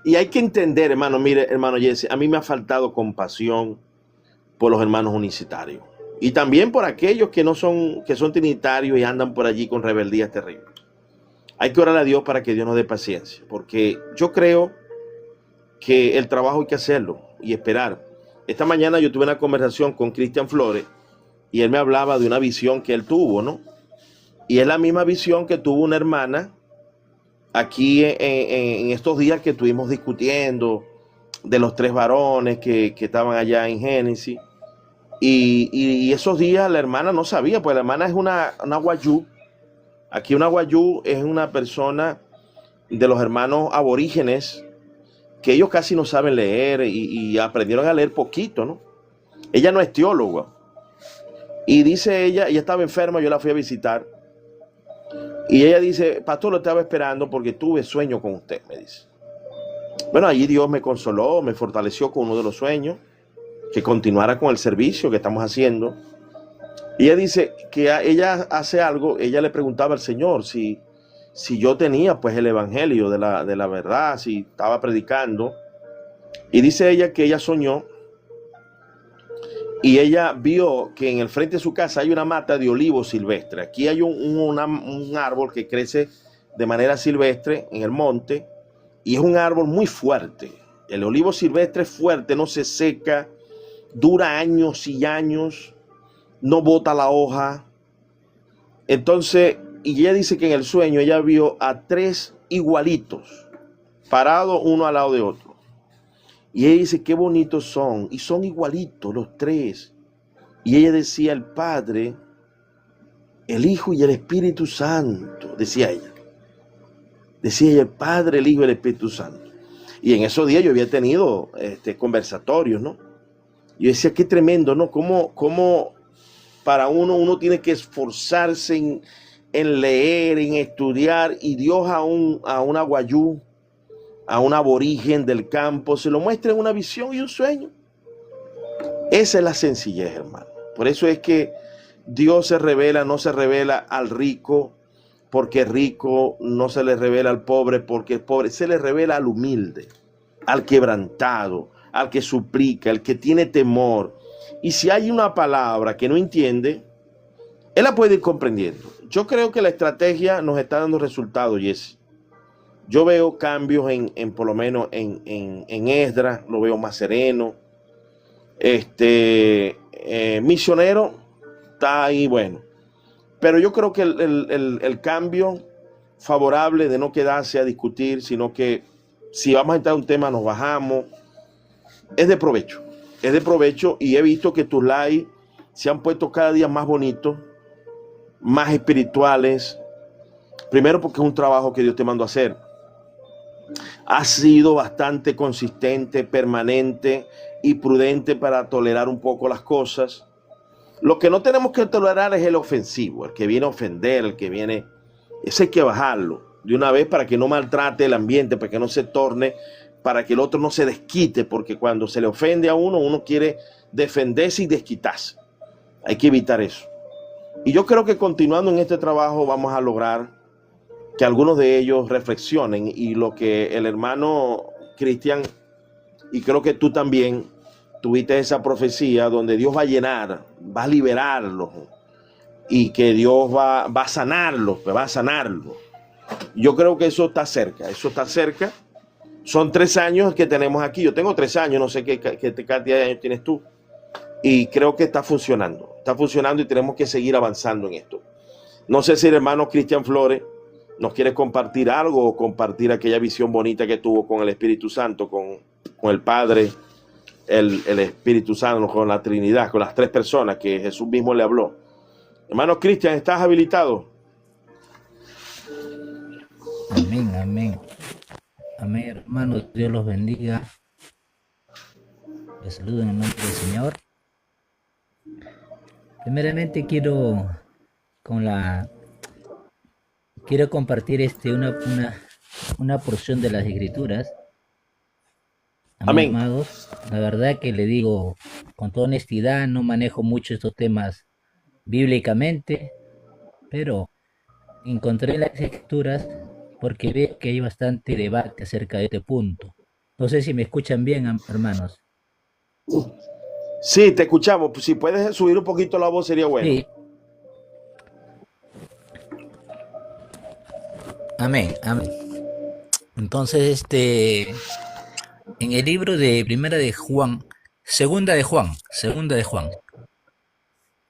Y hay que entender, hermano, mire, hermano Jesse, a mí me ha faltado compasión por los hermanos unicitarios. Y también por aquellos que son trinitarios y andan por allí con rebeldías terribles. Hay que orar a Dios para que Dios nos dé paciencia, porque yo creo que el trabajo hay que hacerlo y esperar. Esta mañana yo tuve una conversación con Cristian Flores y él me hablaba de una visión que él tuvo, ¿no? Y es la misma visión que tuvo una hermana aquí en estos días que estuvimos discutiendo de los 3 varones que estaban allá en Génesis. Y esos días la hermana no sabía, pues la hermana es una guayú. Aquí una guayú es una persona de los hermanos aborígenes que ellos casi no saben leer y aprendieron a leer poquito, ¿no? Ella no es teóloga. Y dice ella estaba enferma, yo la fui a visitar. Y ella dice, pastor, lo estaba esperando porque tuve sueño con usted, me dice. Bueno, allí Dios me consoló, me fortaleció con uno de los sueños, que continuara con el servicio que estamos haciendo. Y ella dice que ella hace algo, ella le preguntaba al Señor si yo tenía pues el evangelio de la verdad, si estaba predicando. Y dice ella que ella soñó y ella vio que en el frente de su casa hay una mata de olivo silvestre. Aquí hay un árbol que crece de manera silvestre en el monte y es un árbol muy fuerte. El olivo silvestre es fuerte, no se seca, dura años y años, no bota la hoja. Entonces, y ella dice que en el sueño ella vio a 3 igualitos, parados uno al lado de otro. Y ella dice, qué bonitos son, y son igualitos los 3. Y ella decía, el Padre, el Hijo y el Espíritu Santo, decía ella. Decía ella, el Padre, el Hijo y el Espíritu Santo. Y en esos días yo había tenido conversatorios, ¿no? Yo decía, qué tremendo, ¿no? Cómo para uno tiene que esforzarse en leer, en estudiar, y Dios a una guayú, a un aborigen del campo, se lo muestra en una visión y un sueño. Esa es la sencillez, hermano. Por eso es que Dios no se revela al rico, porque rico, no se le revela al pobre, porque el pobre, se le revela al humilde, al quebrantado, al que suplica, al que tiene temor. Y si hay una palabra que no entiende, él la puede ir comprendiendo. Yo creo que la estrategia nos está dando resultados, Jesse. Yo veo cambios por lo menos en Esdras, lo veo más sereno. Misionero está ahí, bueno. Pero yo creo que el cambio favorable de no quedarse a discutir, sino que si vamos a entrar a un tema nos bajamos, es de provecho. Es de provecho y he visto que tus lives se han puesto cada día más bonitos, más espirituales. Primero porque es un trabajo que Dios te mandó a hacer. Has sido bastante consistente, permanente y prudente para tolerar un poco las cosas. Lo que no tenemos que tolerar es el ofensivo, el que viene a ofender, el que viene... Ese hay que bajarlo de una vez para que no maltrate el ambiente, para que no se torne, para que el otro no se desquite, porque cuando se le ofende a uno quiere defenderse y desquitarse. Hay que evitar eso. Y yo creo que continuando en este trabajo vamos a lograr que algunos de ellos reflexionen, y lo que el hermano Cristian, y creo que tú también tuviste esa profecía donde Dios va a llenar, va a liberarlos y que Dios va a sanarlos, va a sanarlos. Yo creo que eso está cerca, Son 3 años que tenemos aquí. Yo tengo 3 años, no sé qué cantidad de años tienes tú. Y creo que está funcionando y tenemos que seguir avanzando en esto. No sé si el hermano Cristian Flores nos quiere compartir algo o compartir aquella visión bonita que tuvo con el Espíritu Santo, con el Padre, el Espíritu Santo, con la Trinidad, con las 3 personas que Jesús mismo le habló. Hermano Cristian, ¿estás habilitado? Amén, amén. Amén, hermanos. Dios los bendiga. Les saludo en el nombre del Señor. Primeramente quiero compartir una porción de las Escrituras. Amén. Amados, la verdad que le digo con toda honestidad, no manejo mucho estos temas bíblicamente, pero encontré las Escrituras porque veo que hay bastante debate acerca de este punto. No sé si me escuchan bien, hermanos. Sí, te escuchamos. Si puedes subir un poquito la voz sería bueno. Sí, amén, amén. Entonces, en el libro de Primera de Juan, Segunda de Juan,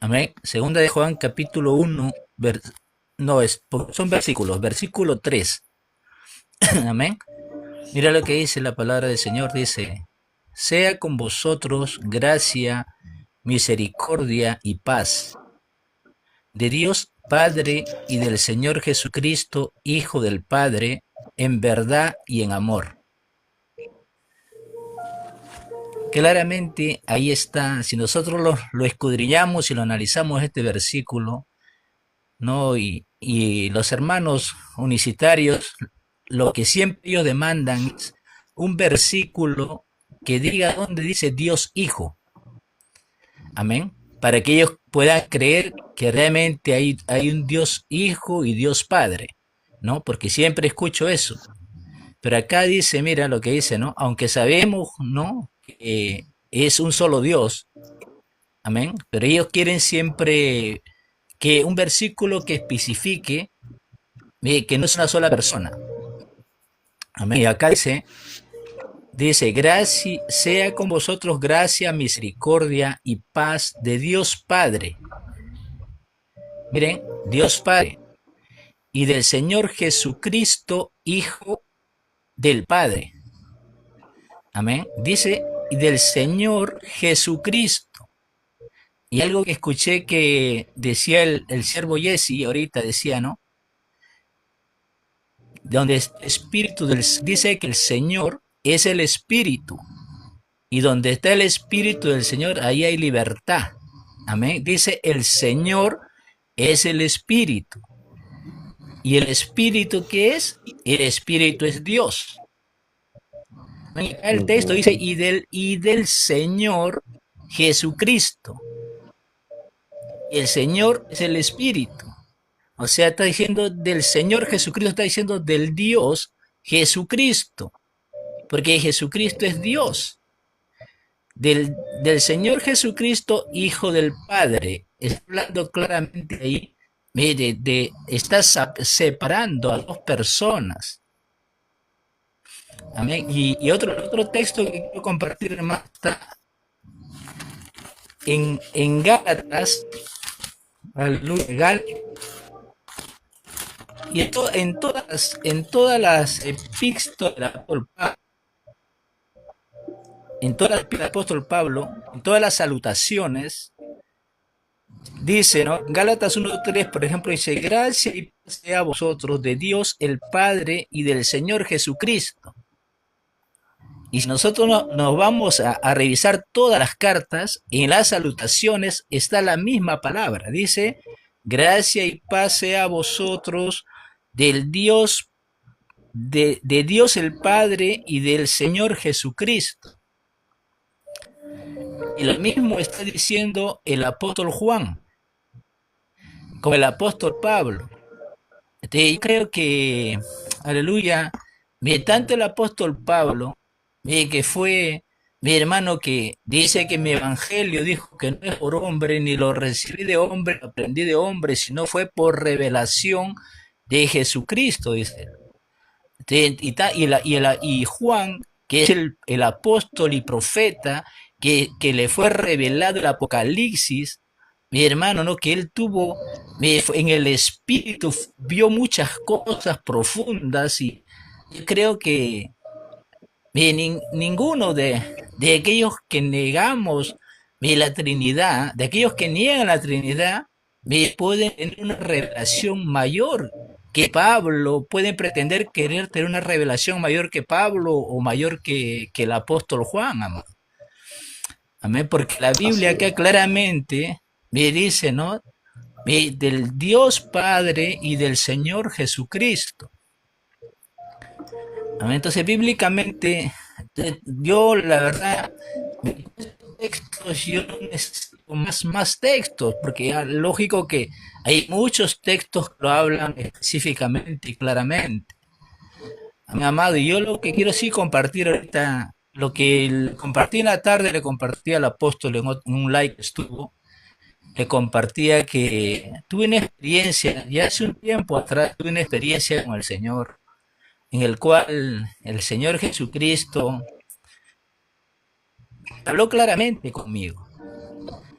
amén, Segunda de Juan, capítulo 1, no es, son versículos, versículo 3, amén. Mira lo que dice la palabra del Señor, dice, sea con vosotros gracia, misericordia y paz de Dios Padre y del Señor Jesucristo, Hijo del Padre, en verdad y en amor. Claramente ahí está, si nosotros lo escudriñamos y lo analizamos este versículo, ¿no? Y los hermanos unicitarios, lo que siempre ellos demandan es un versículo que diga dónde dice Dios Hijo. Amén. Para que ellos puedan creer que realmente hay un Dios Hijo y Dios Padre, ¿no? Porque siempre escucho eso. Pero acá dice, mira lo que dice, ¿no? Aunque sabemos, ¿no? Que es un solo Dios, amén. Pero ellos quieren siempre que un versículo que especifique que no es una sola persona. Amén. Y acá dice, gracia, sea con vosotros gracia, misericordia y paz de Dios Padre. Miren, Dios Padre y del Señor Jesucristo, Hijo del Padre. Amén. Dice, y del Señor Jesucristo. Y algo que escuché que decía el siervo Jesse, ahorita decía, ¿no? Donde el espíritu dice que el Señor es el espíritu. Y donde está el espíritu del Señor, ahí hay libertad. Amén. Dice, el Señor es el espíritu. ¿Y el espíritu qué es? El espíritu es Dios. El texto dice, y del Señor Jesucristo. Y el Señor es el espíritu. O sea, está diciendo del Señor Jesucristo, está diciendo del Dios Jesucristo. Porque Jesucristo es Dios. Del Señor Jesucristo, Hijo del Padre. Está hablando claramente ahí, está separando a dos personas. Amén. Y otro texto que quiero compartir más está en Gálatas, y en todas las epístolas del apóstol Pablo, en todas las epístolas del apóstol Pablo, en todas las salutaciones, dice, ¿no? Gálatas 1:3, por ejemplo, dice, gracia y paz sea a vosotros de Dios el Padre y del Señor Jesucristo. Y si nosotros nos vamos a revisar todas las cartas, en las salutaciones está la misma palabra. Dice, gracia y paz sea a vosotros del Dios, de Dios el Padre y del Señor Jesucristo. Y lo mismo está diciendo el apóstol Juan, con el apóstol Pablo. Yo creo que, aleluya, tanto el apóstol Pablo, que fue mi hermano que dice que mi evangelio dijo que no es por hombre, ni lo recibí de hombre, lo aprendí de hombre, sino fue por revelación de Jesucristo, dice. Y Juan, que es el apóstol y profeta, que le fue revelado el Apocalipsis, mi hermano, ¿no? Que él tuvo, en el espíritu, vio muchas cosas profundas y yo creo que ninguno de aquellos que negamos la Trinidad, de aquellos que niegan la Trinidad, pueden tener una revelación mayor que Pablo, pueden pretender querer tener una revelación mayor que Pablo o mayor que el apóstol Juan, amén. Amén, porque la Biblia acá claramente me dice, ¿no? Del Dios Padre y del Señor Jesucristo. Entonces, bíblicamente, yo la verdad, textos, yo necesito más textos, porque ya, lógico que hay muchos textos que lo hablan específicamente y claramente. Mi amado, y yo lo que quiero sí compartir ahorita lo que compartí en la tarde, le compartí al apóstol en un like que estuvo, le compartía que tuve una experiencia, ya hace un tiempo atrás, tuve una experiencia con el Señor, en el cual el Señor Jesucristo habló claramente conmigo.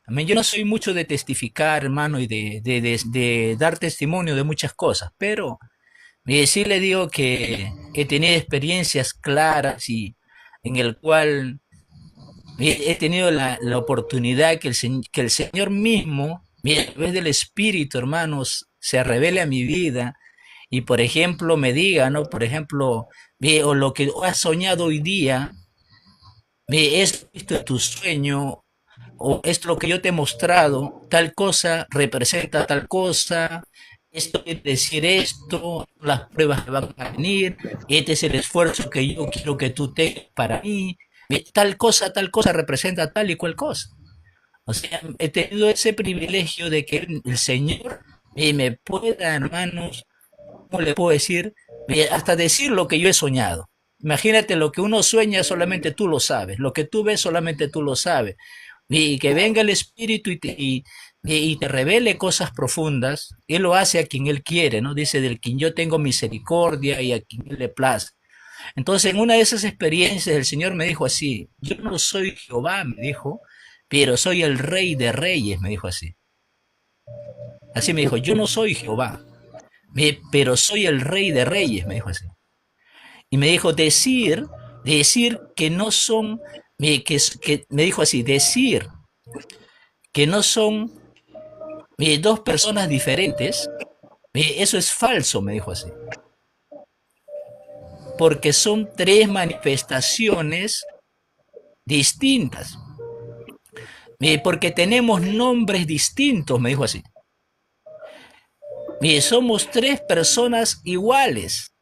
Amén. Yo no soy mucho de testificar, hermano, y de dar testimonio de muchas cosas, pero sí le digo que he tenido experiencias claras y en el cual he tenido la oportunidad que el Señor mismo, a través del Espíritu, hermanos, se revele a mi vida y, por ejemplo, me diga, ¿no? Por ejemplo, o lo que has soñado hoy día, esto es tu sueño, o esto es lo que yo te he mostrado, tal cosa representa tal cosa, esto quiere decir esto, las pruebas que van a venir, este es el esfuerzo que yo quiero que tú tengas para mí, tal cosa representa tal y cual cosa. O sea, he tenido ese privilegio de que el Señor me pueda, hermanos, ¿cómo le puedo decir? Hasta decir lo que yo he soñado. Imagínate, lo que uno sueña solamente tú lo sabes, lo que tú ves solamente tú lo sabes. Y que venga el Espíritu y te revele cosas profundas. Él lo hace a quien Él quiere, ¿no? Dice, del quien yo tengo misericordia y a quien Él le place. Entonces, en una de esas experiencias, el Señor me dijo así: yo no soy Jehová, me dijo, pero soy el Rey de Reyes, me dijo así. Así me dijo: yo no soy Jehová, pero soy el Rey de Reyes, me dijo así. Y me dijo, decir que no son, que me dijo así, decir que no son dos personas diferentes, eso es falso, me dijo así. Porque son tres manifestaciones distintas. Porque tenemos nombres distintos, me dijo así. Somos tres personas iguales.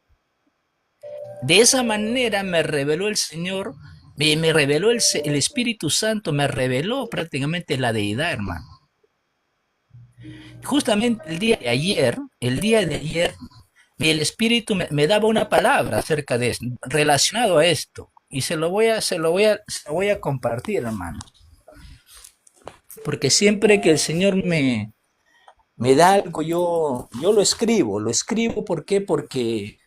De esa manera me reveló el Señor, me reveló el Espíritu Santo, me reveló prácticamente la deidad, hermano. Justamente el día de ayer, el Espíritu me daba una palabra acerca de esto, relacionado a esto, y se lo voy a compartir, hermano. Porque siempre que el Señor me da algo, yo lo escribo. ¿Por qué? Porque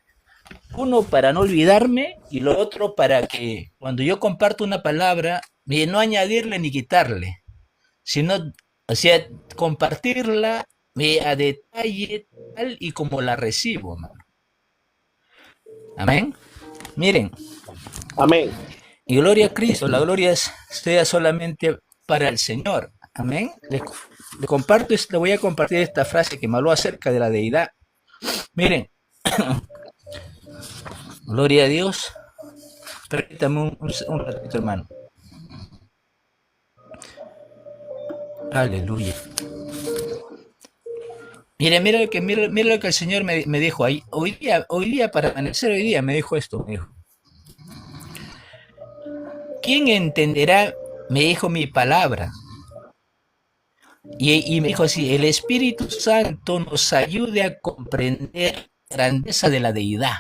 uno, para no olvidarme, y lo otro, para que cuando yo comparto una palabra, no añadirle ni quitarle, sino, o sea, compartirla a detalle tal y como la recibo, hermano. Amén. Miren, Amén. y gloria a Cristo, la gloria sea solamente para el Señor. Amén. Le voy a compartir esta frase que me habló acerca de la deidad. Miren, gloria a Dios. Permítame un ratito, hermano. Aleluya. Mira lo que el Señor me dijo ahí. Hoy día, para amanecer hoy día, me dijo esto. Me dijo: ¿quién entenderá? Me dijo, mi palabra. Y me dijo así: el Espíritu Santo nos ayude a comprender la grandeza de la deidad.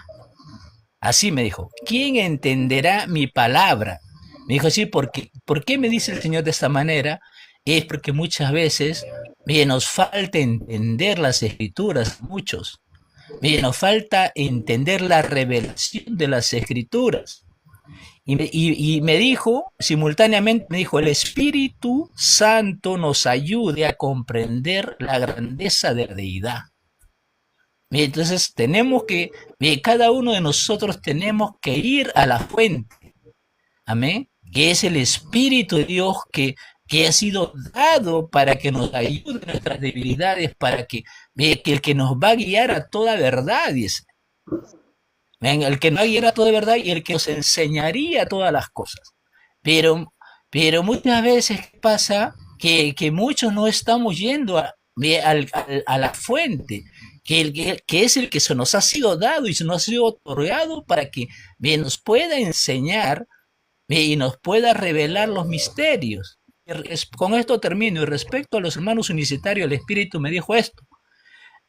Así me dijo: ¿quién entenderá mi palabra? Me dijo así, ¿por qué me dice el Señor de esta manera? Es porque muchas veces nos falta entender las Escrituras, muchos. Nos falta entender la revelación de las Escrituras. Y me dijo, simultáneamente, me dijo: el Espíritu Santo nos ayude a comprender la grandeza de la deidad. Entonces tenemos que, cada uno de nosotros tenemos que ir a la fuente, amén, que es el Espíritu de Dios que ha sido dado para que nos ayude en nuestras debilidades, para que el que nos va a guiar a toda verdad, dice. El que nos va a guiar a toda verdad y el que nos enseñaría todas las cosas. Pero muchas veces pasa que muchos no estamos yendo a la fuente, que es el que se nos ha sido dado y se nos ha sido otorgado para que nos pueda enseñar y nos pueda revelar los misterios. Con esto termino. Y respecto a los hermanos unicitarios, el Espíritu me dijo esto.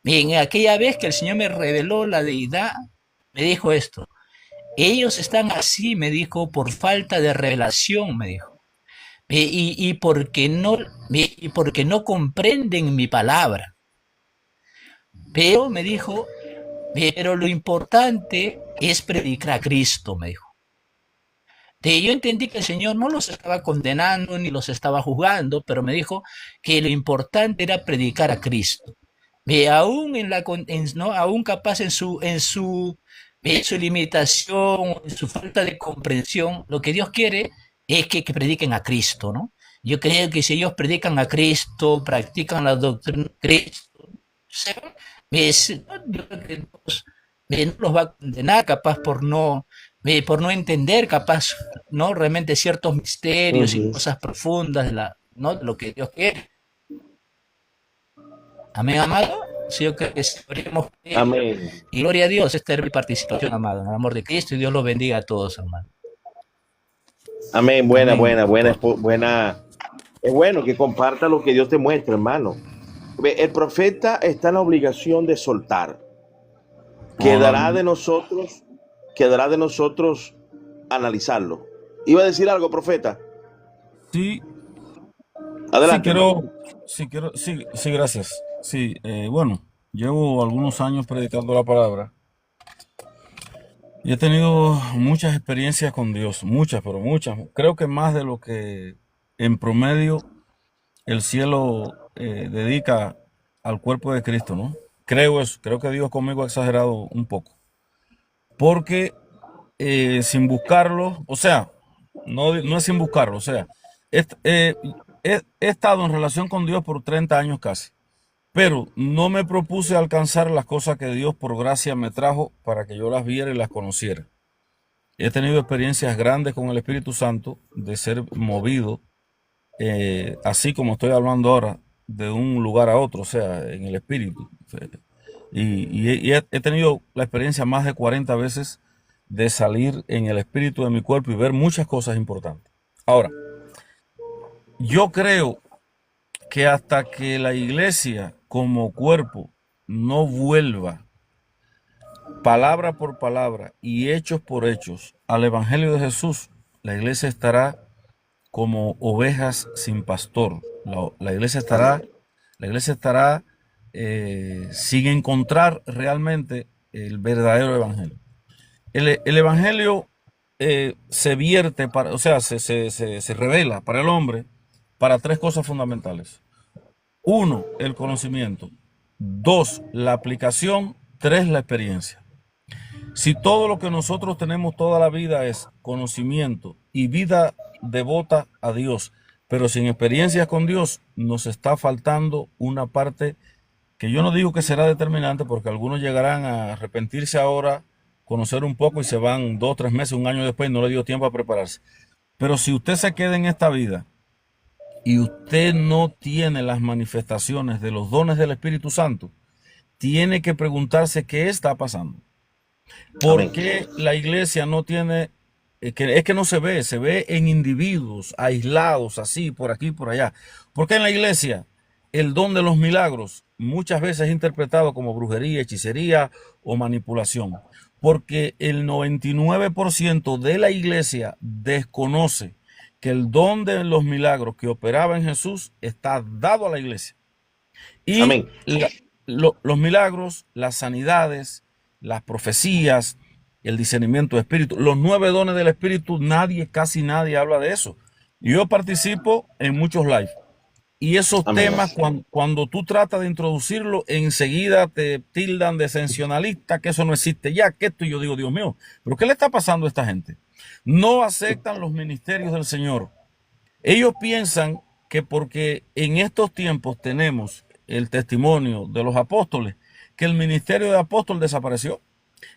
En aquella vez que el Señor me reveló la deidad, me dijo esto: ellos están así, me dijo, por falta de revelación, me dijo. Y porque no comprenden mi palabra. Pero me dijo, pero lo importante es predicar a Cristo, me dijo. Yo entendí que el Señor no los estaba condenando ni los estaba juzgando, pero me dijo que lo importante era predicar a Cristo. Aún ¿no? Aún capaz en su limitación, en su falta de comprensión, lo que Dios quiere es que prediquen a Cristo, ¿no? Yo creo que si ellos predican a Cristo, practican la doctrina de Cristo, ¿sí? Yo creo que Dios no los va a condenar capaz por no entender capaz, ¿no? Realmente ciertos misterios y Ujú. cosas profundas ¿no? De lo que Dios quiere. Amén, amado. Sí, yo creo que podríamos Amén. y gloria a Dios, esta es mi participación, amado, en el amor de Cristo, y Dios los bendiga a todos, hermano. Amén. Buena, Amén, buena, buena, pastor. buena. Es bueno que comparta lo que Dios te muestra, hermano. El profeta está en la obligación de soltar. Hola, Quedará de nosotros, quedará de nosotros analizarlo. ¿Iba a decir algo, profeta? sí, sí Adelante, hermano. quiero, sí, gracias. Sí, bueno, llevo algunos años predicando la palabra y he tenido muchas experiencias con Dios, muchas, pero muchas. Creo que más de lo que en promedio el cielo dedica al cuerpo de Cristo, ¿no? Creo eso, creo que Dios conmigo ha exagerado un poco, porque sin buscarlo, o sea, no es sin buscarlo, o sea, est- eh, he estado en relación con Dios por 30 años casi, pero no me propuse alcanzar las cosas que Dios por gracia me trajo para que yo las viera y las conociera. He tenido experiencias grandes con el Espíritu Santo de ser movido, así como estoy hablando ahora, de un lugar a otro, o sea, en el Espíritu. He tenido la experiencia más de 40 veces de salir en el espíritu de mi cuerpo y ver muchas cosas importantes. Ahora, yo creo que hasta que la iglesia como cuerpo no vuelva palabra por palabra y hechos por hechos al Evangelio de Jesús, la iglesia estará como ovejas sin pastor. La iglesia estará, Amén. la iglesia estará sin encontrar realmente el verdadero Evangelio. El Evangelio se vierte, o sea, se revela para el hombre para tres cosas fundamentales. Uno, el conocimiento. Dos, la aplicación. Tres, la experiencia. Si todo lo que nosotros tenemos toda la vida es conocimiento y vida devota a Dios, pero sin experiencias con Dios, nos está faltando una parte que yo no digo que será determinante porque algunos llegarán a arrepentirse ahora, conocer un poco y se van 2, 3 meses, un año después, no le dio tiempo a prepararse. Pero si usted se queda en esta vida y usted no tiene las manifestaciones de los dones del Espíritu Santo, tiene que preguntarse qué está pasando. ¿Por Amén. qué la iglesia no tiene, es que no se ve en individuos aislados así, por aquí y por allá? Porque en la iglesia el don de los milagros muchas veces es interpretado como brujería, hechicería o manipulación. Porque el 99% de la iglesia desconoce que el don de los milagros que operaba en Jesús está dado a la iglesia. Y Amén. los milagros, las sanidades, las profecías, el discernimiento de espíritu, los 9 dones del espíritu, casi nadie habla de eso. Yo participo en muchos live y esos Amén. temas, cuando tú tratas de introducirlo, enseguida te tildan de sensacionalista, que eso no existe ya, que esto, y yo digo, Dios mío, ¿pero qué le está pasando a esta gente? No aceptan los ministerios del Señor. Ellos piensan que porque en estos tiempos tenemos el testimonio de los apóstoles, que el ministerio de apóstol desapareció,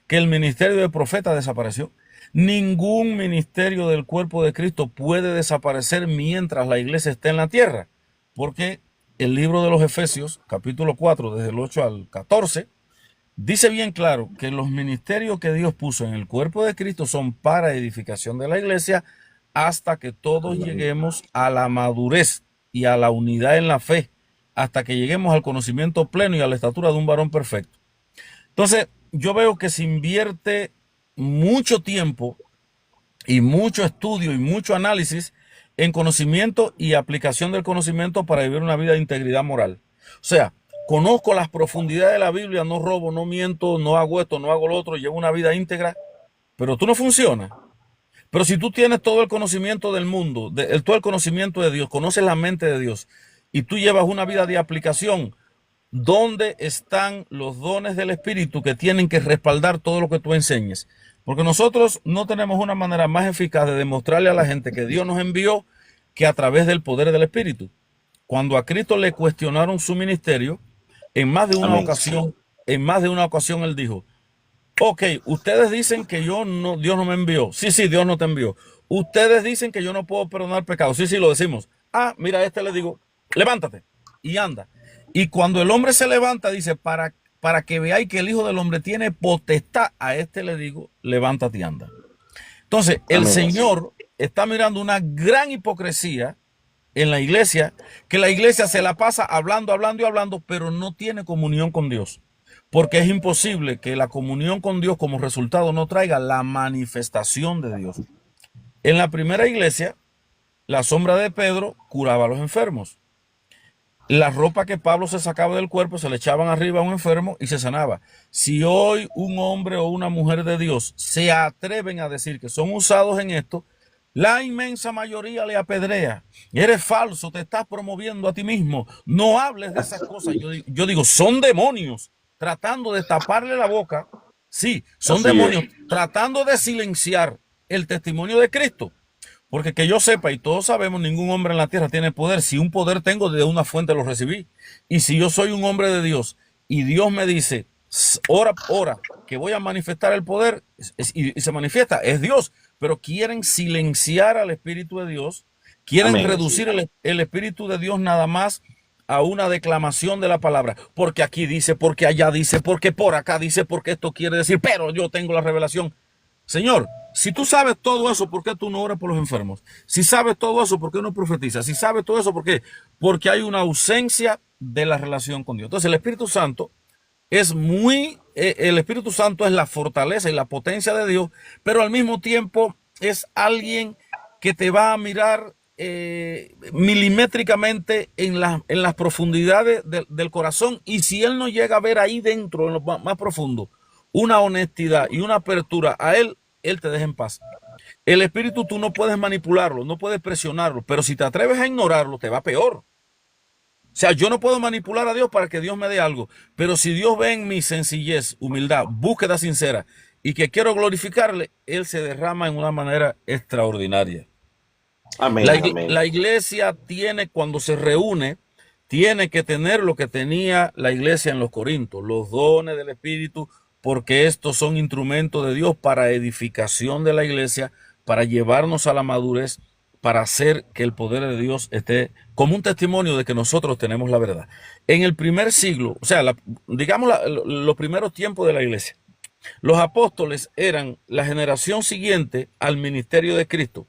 que el ministerio de profeta desapareció. Ningún ministerio del cuerpo de Cristo puede desaparecer mientras la iglesia esté en la tierra, porque el libro de los Efesios, capítulo 4, desde el 8 al 14, dice bien claro que los ministerios que Dios puso en el cuerpo de Cristo son para edificación de la iglesia hasta que todos Amén. lleguemos a la madurez y a la unidad en la fe, hasta que lleguemos al conocimiento pleno y a la estatura de un varón perfecto. Entonces, yo veo que se invierte mucho tiempo y mucho estudio y mucho análisis en conocimiento y aplicación del conocimiento para vivir una vida de integridad moral. O sea, conozco las profundidades de la Biblia, no robo, no miento, no hago esto, no hago lo otro, llevo una vida íntegra, pero tú no funcionas. Pero si tú tienes todo el conocimiento del mundo, todo el conocimiento de Dios, conoces la mente de Dios y tú llevas una vida de aplicación, ¿dónde están los dones del Espíritu que tienen que respaldar todo lo que tú enseñes? Porque nosotros no tenemos una manera más eficaz de demostrarle a la gente que Dios nos envió que a través del poder del Espíritu. Cuando a Cristo le cuestionaron su ministerio, en más de una Amén. ocasión él dijo: ok, ustedes dicen que Dios no me envió. Sí, Dios no te envió. Ustedes dicen que yo no puedo perdonar pecados. Sí, lo decimos. Ah, mira, a este le digo, levántate y anda. Y cuando el hombre se levanta, dice, para que veáis que el Hijo del Hombre tiene potestad, a este le digo, levántate y anda. Entonces, el Amén. Señor está mirando una gran hipocresía en la iglesia, que la iglesia se la pasa hablando, pero no tiene comunión con Dios. Porque es imposible que la comunión con Dios como resultado no traiga la manifestación de Dios. En la primera iglesia, la sombra de Pedro curaba a los enfermos. La ropa que Pablo se sacaba del cuerpo se le echaban arriba a un enfermo y se sanaba. Si hoy un hombre o una mujer de Dios se atreven a decir que son usados en esto, la inmensa mayoría le apedrea. Eres falso, te estás promoviendo a ti mismo. No hables de esas cosas. Yo digo, son demonios tratando de taparle la boca. Sí, son Así demonios es. tratando de silenciar el testimonio de Cristo. Porque que yo sepa, y todos sabemos, ningún hombre en la tierra tiene poder. Si un poder tengo, de una fuente lo recibí. Y si yo soy un hombre de Dios y Dios me dice, ora, que voy a manifestar el poder, y se manifiesta, es Dios. Pero quieren silenciar al Espíritu de Dios, quieren Amén. reducir el Espíritu de Dios nada más a una declamación de la palabra. Porque aquí dice, porque allá dice, porque por acá dice, porque esto quiere decir, pero yo tengo la revelación. Señor, si tú sabes todo eso, ¿por qué tú no oras por los enfermos? Si sabes todo eso, ¿por qué no profetizas? Si sabes todo eso, ¿por qué? Porque hay una ausencia de la relación con Dios. Entonces, el Espíritu Santo el Espíritu Santo es la fortaleza y la potencia de Dios, pero al mismo tiempo es alguien que te va a mirar milimétricamente en las profundidades del corazón, y si Él no llega a ver ahí dentro, en lo más profundo, una honestidad y una apertura a Él, Él te deja en paz. El Espíritu tú no puedes manipularlo, no puedes presionarlo, pero si te atreves a ignorarlo, te va peor. O sea, yo no puedo manipular a Dios para que Dios me dé algo, pero si Dios ve en mi sencillez, humildad, búsqueda sincera y que quiero glorificarle, Él se derrama en una manera extraordinaria. Amén. Amén. La iglesia tiene, cuando se reúne, tiene que tener lo que tenía la iglesia en los Corintios, los dones del Espíritu, porque estos son instrumentos de Dios para edificación de la iglesia, para llevarnos a la madurez, para hacer que el poder de Dios esté como un testimonio de que nosotros tenemos la verdad. En el primer siglo, o sea, digamos los primeros tiempos de la iglesia, los apóstoles eran la generación siguiente al ministerio de Cristo.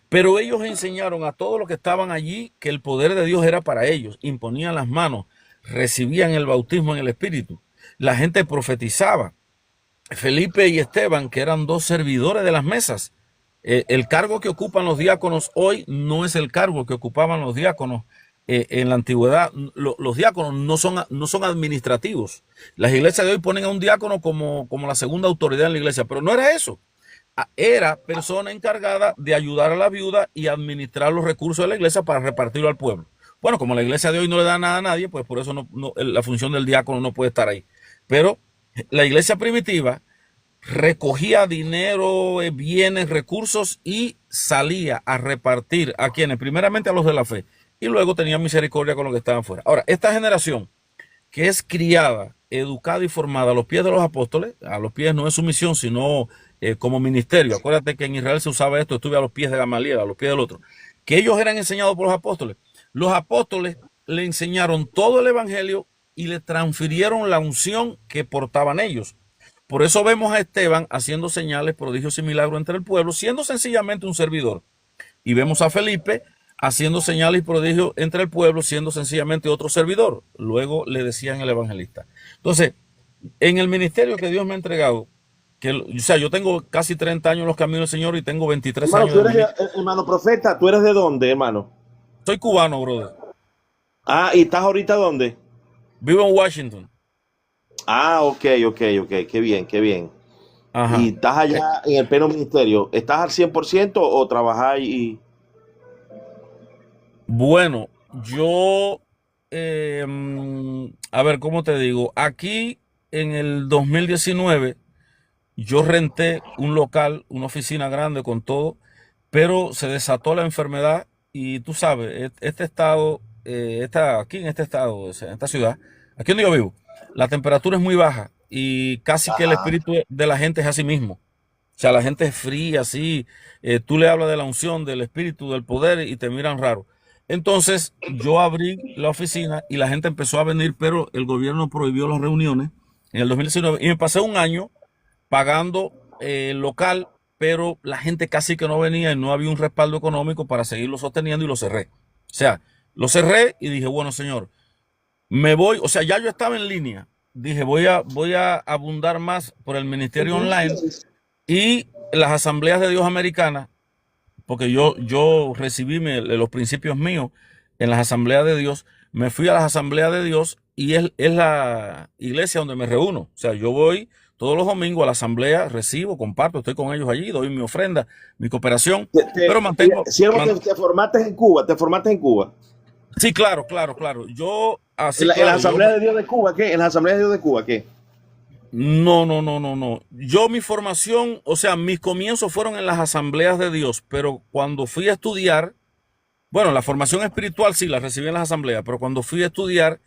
Pero ellos enseñaron a todos los que estaban allí que el poder de Dios era para ellos. Imponían las manos, recibían el bautismo en el Espíritu. La gente profetizaba. Felipe y Esteban, que eran dos servidores de las mesas. El cargo que ocupan los diáconos hoy no es el cargo que ocupaban los diáconos en la antigüedad. Los diáconos no son administrativos. Las iglesias de hoy ponen a un diácono como la segunda autoridad en la iglesia, pero no era eso. Era persona encargada de ayudar a la viuda y administrar los recursos de la iglesia para repartirlo al pueblo. Bueno, como la iglesia de hoy no le da nada a nadie, pues por eso la función del diácono no puede estar ahí. Pero la iglesia primitiva recogía dinero, bienes, recursos y salía a repartir a quienes, primeramente a los de la fe, y luego tenía misericordia con los que estaban fuera. Ahora, esta generación que es criada, educada y formada a los pies de los apóstoles, a los pies no es su misión, sino como ministerio. Acuérdate que en Israel se usaba esto, estuve a los pies de Gamaliel, a los pies del otro, que ellos eran enseñados por los apóstoles. Los apóstoles le enseñaron todo el evangelio y le transfirieron la unción que portaban ellos. Por eso vemos a Esteban haciendo señales, prodigios y milagros entre el pueblo, siendo sencillamente un servidor. Y vemos a Felipe haciendo señales y prodigios entre el pueblo, siendo sencillamente otro servidor. Luego le decían el evangelista. Entonces, en el ministerio que Dios me ha entregado, o sea, yo tengo casi 30 años en los caminos del Señor y tengo 23 Hermano, años tú de eres, ministerio. hermano profeta, ¿tú eres de dónde, hermano? Soy cubano, brother. Ah, ¿y estás ahorita dónde? Vivo en Washington. Ah, ok, ok, ok, qué bien, qué bien. ¿Y Ajá. estás allá en el pleno ministerio? ¿Estás al 100% o trabajas y... Bueno, yo, a ver, ¿cómo te digo? Aquí en el 2019 yo renté un local, una oficina grande con todo, pero se desató la enfermedad y tú sabes, este estado, aquí en este estado, o sea, en esta ciudad, aquí donde yo vivo, la temperatura es muy baja y casi que el Ajá. espíritu de la gente es así mismo. O sea, la gente es fría, así, tú le hablas de la unción, del espíritu, del poder y te miran raro. Entonces yo abrí la oficina y la gente empezó a venir, pero el gobierno prohibió las reuniones en el 2019 y me pasé un año pagando el local, pero la gente casi que no venía y no había un respaldo económico para seguirlo sosteniendo y lo cerré. O sea, lo cerré y dije, bueno, señor, me voy, o sea, ya yo estaba en línea. Dije, voy a abundar más por el ministerio online y las asambleas de Dios americanas, porque yo recibí los principios míos en las asambleas de Dios, me fui a las asambleas de Dios y es la iglesia donde me reúno. O sea, yo voy todos los domingos a la asamblea, recibo, comparto, estoy con ellos allí, doy mi ofrenda, mi cooperación, pero Siervo, te formaste en Cuba, te formaste en Cuba. sí, claro, claro, claro. Yo, En así, la claro, Asamblea de Dios de Cuba, ¿qué? En la Asamblea de Dios de Cuba, ¿qué? no, no, no, no, no. Yo mi formación, o sea, mis comienzos fueron en las asambleas de Dios, pero cuando fui a estudiar, bueno, la formación espiritual sí la recibí en las asambleas, pero cuando fui a estudiar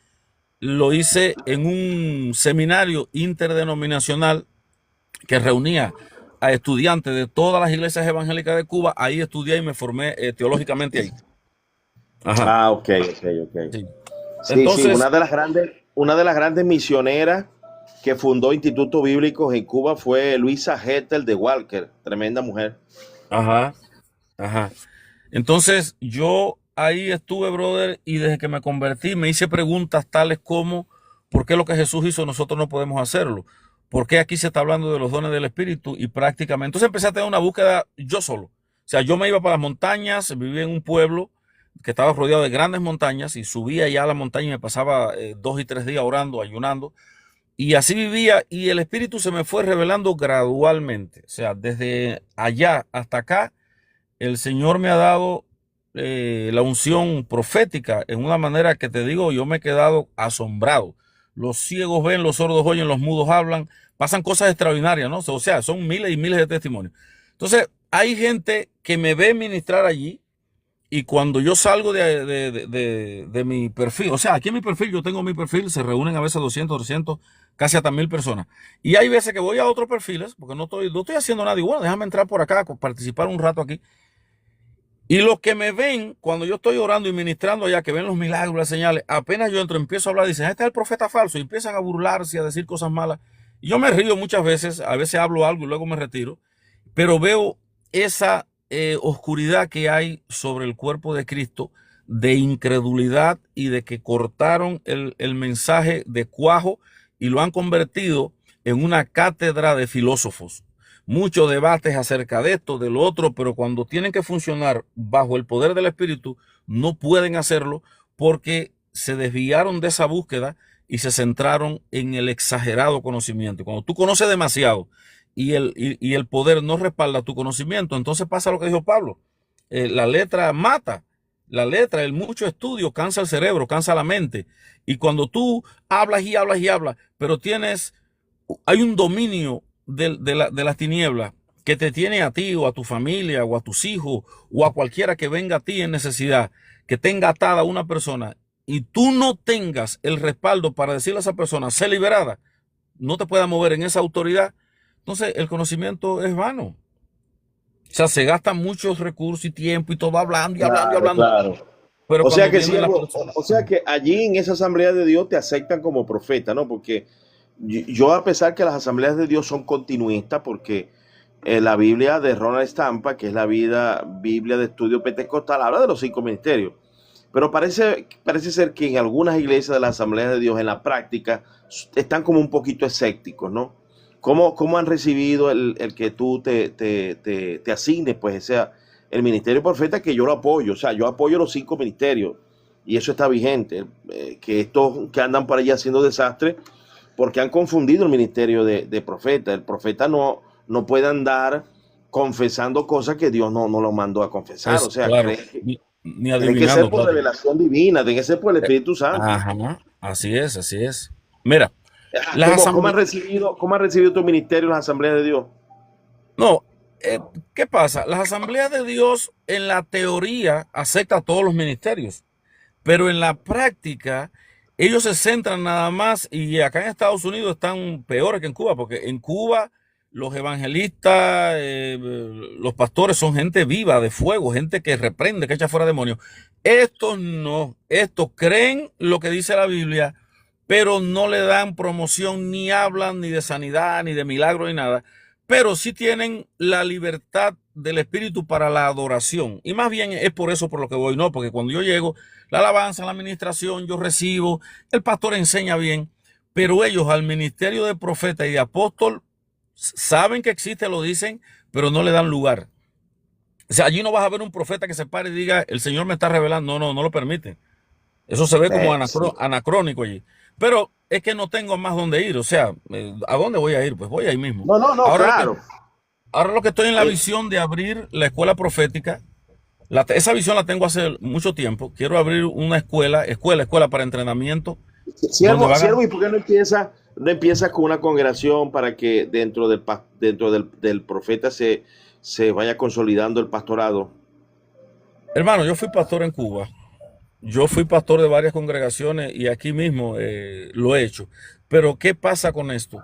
lo hice en un seminario interdenominacional que reunía a estudiantes de todas las iglesias evangélicas de Cuba. Ahí estudié y me formé teológicamente ahí. Ajá. Ah, ok, ok, ok. Sí. Sí, sí, Entonces, una de las grandes misioneras que fundó institutos bíblicos en Cuba fue Luisa Hettel de Walker, tremenda mujer. ajá, ajá. Entonces, yo ahí estuve, brother, y desde que me convertí me hice preguntas tales como, ¿por qué lo que Jesús hizo nosotros no podemos hacerlo? ¿Por qué aquí se está hablando de los dones del Espíritu? Y prácticamente, entonces empecé a tener una búsqueda yo solo. O sea, yo me iba para las montañas, vivía en un pueblo que estaba rodeado de grandes montañas y subía ya a la montaña y me pasaba 2 y 3 días orando, ayunando. Y así vivía y el Espíritu se me fue revelando gradualmente. O sea, desde allá hasta acá el Señor me ha dado la unción profética en una manera que te digo, yo me he quedado asombrado. Los ciegos ven, los sordos oyen, los mudos hablan, pasan cosas extraordinarias, ¿no? O sea, son miles y miles de testimonios. Entonces, hay gente que me ve ministrar allí y cuando yo salgo de mi perfil, o sea, aquí en mi perfil, yo tengo mi perfil, se reúnen a veces 200, 300, casi hasta 1000 personas. Y hay veces que voy a otros perfiles, porque no estoy haciendo nada, y bueno, déjame entrar por acá, participar un rato aquí. Y los que me ven cuando yo estoy orando y ministrando allá, que ven los milagros, las señales, apenas yo entro, empiezo a hablar, dicen, este es el profeta falso, y empiezan a burlarse, a decir cosas malas. Y yo me río muchas veces, a veces hablo algo y luego me retiro, pero veo esa oscuridad que hay sobre el cuerpo de Cristo, de incredulidad y de que cortaron el mensaje de cuajo y lo han convertido en una cátedra de filósofos. Muchos debates acerca de esto, de lo otro, pero cuando tienen que funcionar bajo el poder del Espíritu, no pueden hacerlo porque se desviaron de esa búsqueda y se centraron en el exagerado conocimiento. Cuando tú conoces demasiado y el poder no respalda tu conocimiento, entonces pasa lo que dijo Pablo. La letra mata. La letra, el mucho estudio cansa el cerebro, cansa la mente. Y cuando tú hablas y hablas y hablas, pero hay un dominio de las tinieblas que te tiene a ti o a tu familia o a tus hijos o a cualquiera que venga a ti en necesidad, que tenga atada a una persona y tú no tengas el respaldo para decirle a esa persona, sé liberada, no te pueda mover en esa autoridad, entonces el conocimiento es vano. O sea, se gastan muchos recursos y tiempo y todo hablando y hablando y Claro, hablando, claro. pero O sea cuando que viene la siervo, persona. o sea que allí en esa Asamblea de Dios te aceptan como profeta, ¿no? Porque yo a pesar que las Asambleas de Dios son continuistas, porque la Biblia de Ronald Stampa, que es la Biblia de Estudio Pentecostal, habla de los 5 ministerios. Pero parece ser que en algunas iglesias de la Asamblea de Dios, en la práctica, están como un poquito escépticos, ¿no? ¿Cómo han recibido el que tú te asignes, pues, el ministerio profeta, que yo lo apoyo? O sea, yo apoyo los 5 ministerios y eso está vigente. Que estos que andan por allá haciendo desastre, porque han confundido el ministerio de profeta. El profeta no puede andar confesando cosas que Dios no lo mandó a confesar. O sea, Claro, tiene ni que ser adivinando, por claro. revelación divina, tiene que ser por el Espíritu Santo. Ajá, así es, así es. Mira, Ajá, las ¿cómo has asambleas, recibido tu ministerio en las asambleas de Dios? no, ¿qué pasa? Las asambleas de Dios en la teoría acepta a todos los ministerios, pero en la práctica ellos se centran nada más, y acá en Estados Unidos están peores que en Cuba, porque en Cuba los evangelistas, los pastores son gente viva, de fuego, gente que reprende, que echa fuera demonios. Estos no, estos creen lo que dice la Biblia, pero no le dan promoción, ni hablan ni de sanidad, ni de milagro, ni nada. Pero sí tienen la libertad del espíritu para la adoración. Y más bien es por eso por lo que voy, no, porque cuando yo llego, la alabanza, la administración, yo recibo, el pastor enseña bien, pero ellos al ministerio de profeta y de apóstol saben que existe, lo dicen, pero no le dan lugar. O sea, allí no vas a ver un profeta que se pare y diga, el Señor me está revelando. No lo permiten. Eso se ve como Sí. anacrónico allí. Pero es que no tengo más dónde ir. O sea, ¿a dónde voy a ir? Pues voy ahí mismo. No, Ahora lo que, claro. ahora lo que estoy en la Eh, visión de abrir la escuela profética, esa visión la tengo hace mucho tiempo. Quiero abrir una escuela para entrenamiento, donde van a... Siervo, ¿y por qué no empiezas con una congregación para que dentro del profeta se vaya consolidando el pastorado? Hermano, yo fui pastor en Cuba. Yo fui pastor de varias congregaciones y aquí mismo lo he hecho. Pero ¿qué pasa con esto?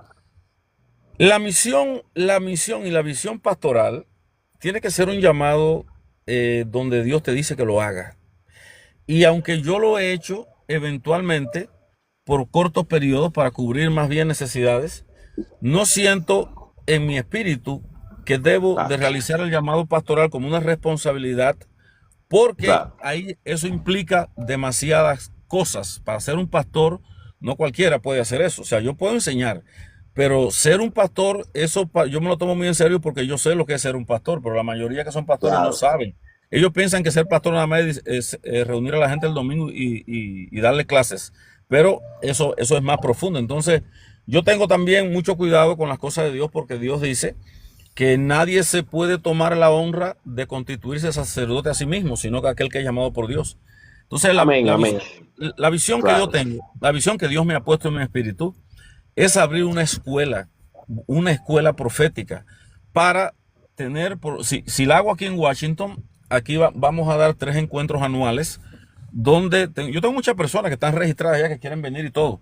La misión y la visión pastoral tiene que ser un llamado donde Dios te dice que lo haga. Y aunque yo lo he hecho eventualmente por cortos periodos para cubrir más bien necesidades, no siento en mi espíritu que debo de Claro, realizar el llamado pastoral como una responsabilidad, porque claro. ahí eso implica demasiadas cosas. Para ser un pastor, no cualquiera puede hacer eso. O sea, yo puedo enseñar, pero ser un pastor, yo me lo tomo muy en serio porque yo sé lo que es ser un pastor, pero la mayoría que son pastores no Claro. saben. Ellos piensan que ser pastor nada más es reunir a la gente el domingo y darle clases, pero eso es más profundo. Entonces, yo tengo también mucho cuidado con las cosas de Dios, porque Dios dice que nadie se puede tomar la honra de constituirse sacerdote a sí mismo, sino que aquel que es llamado por Dios. Entonces, Amén, amén. la visión que yo Claro. tengo, la visión que Dios me ha puesto en mi espíritu, es abrir una escuela profética para tener, si la hago aquí en Washington, aquí vamos a dar 3 encuentros anuales, donde yo tengo muchas personas que están registradas ya, que quieren venir y todo,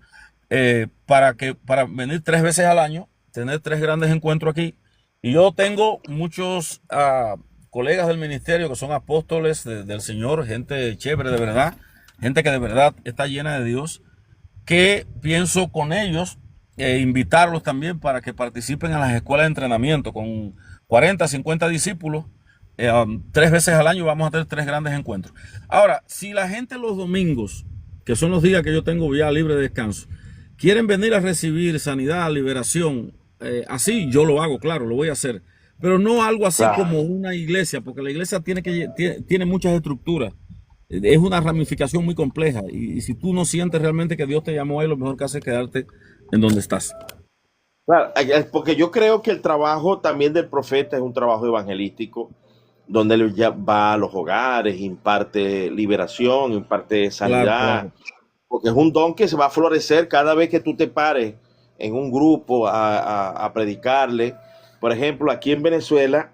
para venir 3 veces al año, tener 3 grandes encuentros aquí. Y yo tengo muchos colegas del ministerio que son apóstoles del Señor, gente chévere de verdad, gente que de verdad está llena de Dios, que pienso con ellos invitarlos también para que participen en las escuelas de entrenamiento con 40, 50 discípulos. 3 veces al año vamos a tener 3 grandes encuentros. Ahora, si la gente los domingos, que son los días que yo tengo ya libre de descanso, quieren venir a recibir sanidad, liberación, así yo lo hago, claro, lo voy a hacer. Pero no algo así Claro. como una iglesia, porque la iglesia tiene muchas estructuras. Es una ramificación muy compleja. Y si tú no sientes realmente que Dios te llamó ahí, lo mejor que haces es quedarte en donde estás. Claro, porque yo creo que el trabajo también del profeta es un trabajo evangelístico, donde él ya va a los hogares, imparte liberación, imparte Claro, sanidad, claro. porque es un don que se va a florecer cada vez que tú te pares en un grupo a predicarle. Por ejemplo, aquí en Venezuela,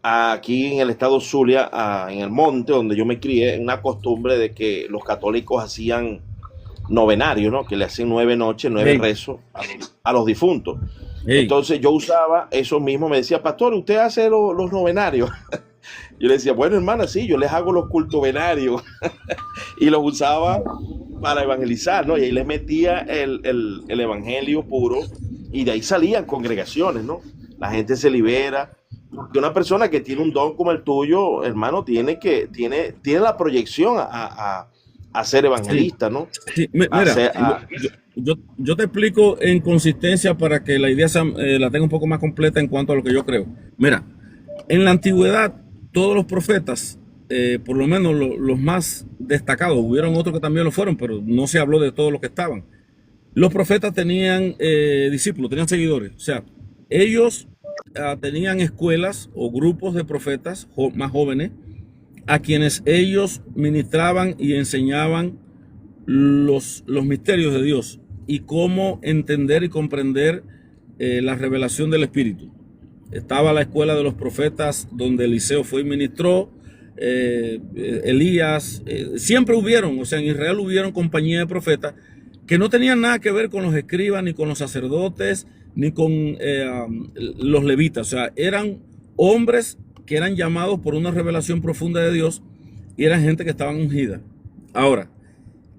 aquí en el estado Zulia, en el monte donde yo me crié, una costumbre de que los católicos hacían novenario, ¿no? Que le hacen 9 noches, 9 Hey, rezos a los difuntos. hey. Entonces yo usaba eso mismo, me decía, pastor, ¿usted hace los novenarios? Yo le decía, bueno, hermana, sí, yo les hago los cultovenarios. Y los usaba para evangelizar, ¿no? Y ahí les metía el evangelio puro y de ahí salían congregaciones, ¿no? La gente se libera. Porque una persona que tiene un don como el tuyo, hermano, tiene la proyección a ser Sí, evangelista, ¿no? sí. A Mira, ser, yo, a- yo- yo te explico en consistencia para que la idea la tenga un poco más completa en cuanto a lo que yo creo. Mira, en la antigüedad, todos los profetas, por lo menos los más destacados, hubieron otros que también lo fueron, pero no se habló de todos los que estaban. Los profetas tenían discípulos, tenían seguidores. O sea, ellos tenían escuelas o grupos de profetas más jóvenes a quienes ellos ministraban y enseñaban los misterios de Dios y cómo entender y comprender la revelación del Espíritu. Estaba la escuela de los profetas donde Eliseo fue y ministró, Elías, siempre hubieron, o sea, en Israel hubieron compañía de profetas que no tenían nada que ver con los escribas, ni con los sacerdotes, ni con los levitas. O sea, eran hombres que eran llamados por una revelación profunda de Dios y eran gente que estaban ungida. Ahora,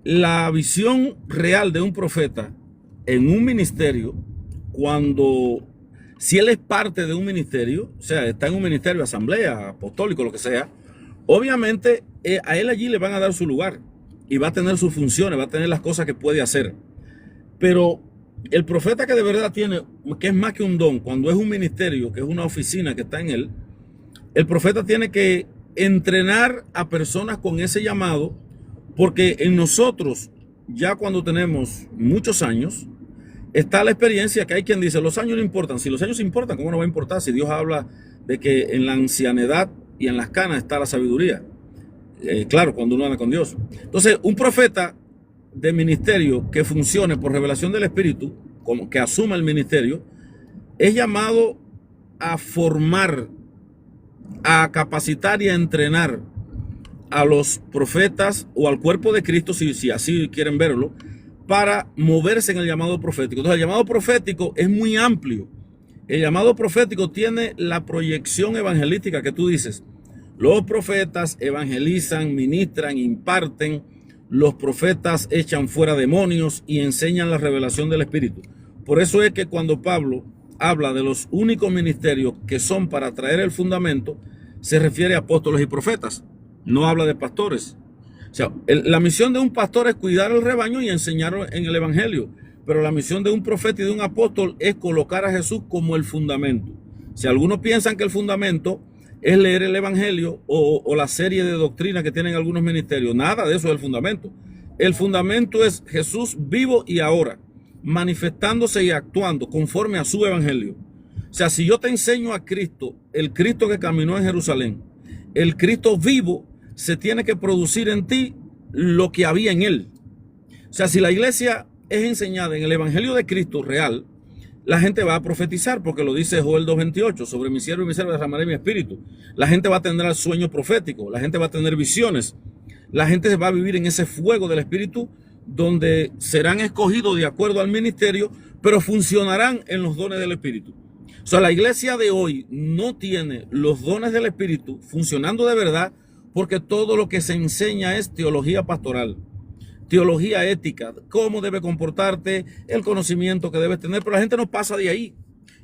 la visión real de un profeta en un ministerio, si él es parte de un ministerio, o sea, está en un ministerio, asamblea, apostólico, lo que sea, obviamente a él allí le van a dar su lugar y va a tener sus funciones, va a tener las cosas que puede hacer. Pero el profeta que de verdad tiene, que es más que un don, cuando es un ministerio, que es una oficina que está en él, el profeta tiene que entrenar a personas con ese llamado, porque en nosotros, ya cuando tenemos muchos años, está la experiencia que hay quien dice, los años no importan. Si los años importan, ¿cómo no va a importar? Si Dios habla de que en la ancianidad y en las canas está la sabiduría. Claro, cuando uno anda con Dios. Entonces, un profeta de ministerio que funcione por revelación del Espíritu, como que asuma el ministerio, es llamado a formar, a capacitar y a entrenar a los profetas o al cuerpo de Cristo, si así quieren verlo, para moverse en el llamado profético. Entonces, el llamado profético es muy amplio. El llamado profético tiene la proyección evangelística que tú dices. Los profetas evangelizan, ministran, imparten. Los profetas echan fuera demonios y enseñan la revelación del Espíritu. Por eso es que cuando Pablo habla de los únicos ministerios que son para traer el fundamento, se refiere a apóstoles y profetas. No habla de pastores. O sea, la misión de un pastor es cuidar el rebaño y enseñar en el evangelio. Pero la misión de un profeta y de un apóstol es colocar a Jesús como el fundamento. Si algunos piensan que el fundamento es leer el evangelio o la serie de doctrinas que tienen algunos ministerios, nada de eso es el fundamento. El fundamento es Jesús vivo y ahora, manifestándose y actuando conforme a su evangelio. O sea, si yo te enseño a Cristo, el Cristo que caminó en Jerusalén, el Cristo vivo, se tiene que producir en ti lo que había en él. O sea, si la iglesia es enseñada en el evangelio de Cristo real, la gente va a profetizar, porque lo dice Joel 2:28, sobre mi siervo y mi sierva derramaré mi espíritu. La gente va a tener sueños proféticos, la gente va a tener visiones, la gente va a vivir en ese fuego del espíritu, donde serán escogidos de acuerdo al ministerio, pero funcionarán en los dones del espíritu. O sea, la iglesia de hoy no tiene los dones del espíritu funcionando de verdad, porque todo lo que se enseña es teología pastoral, teología ética, cómo debe comportarte, el conocimiento que debes tener, pero la gente no pasa de ahí.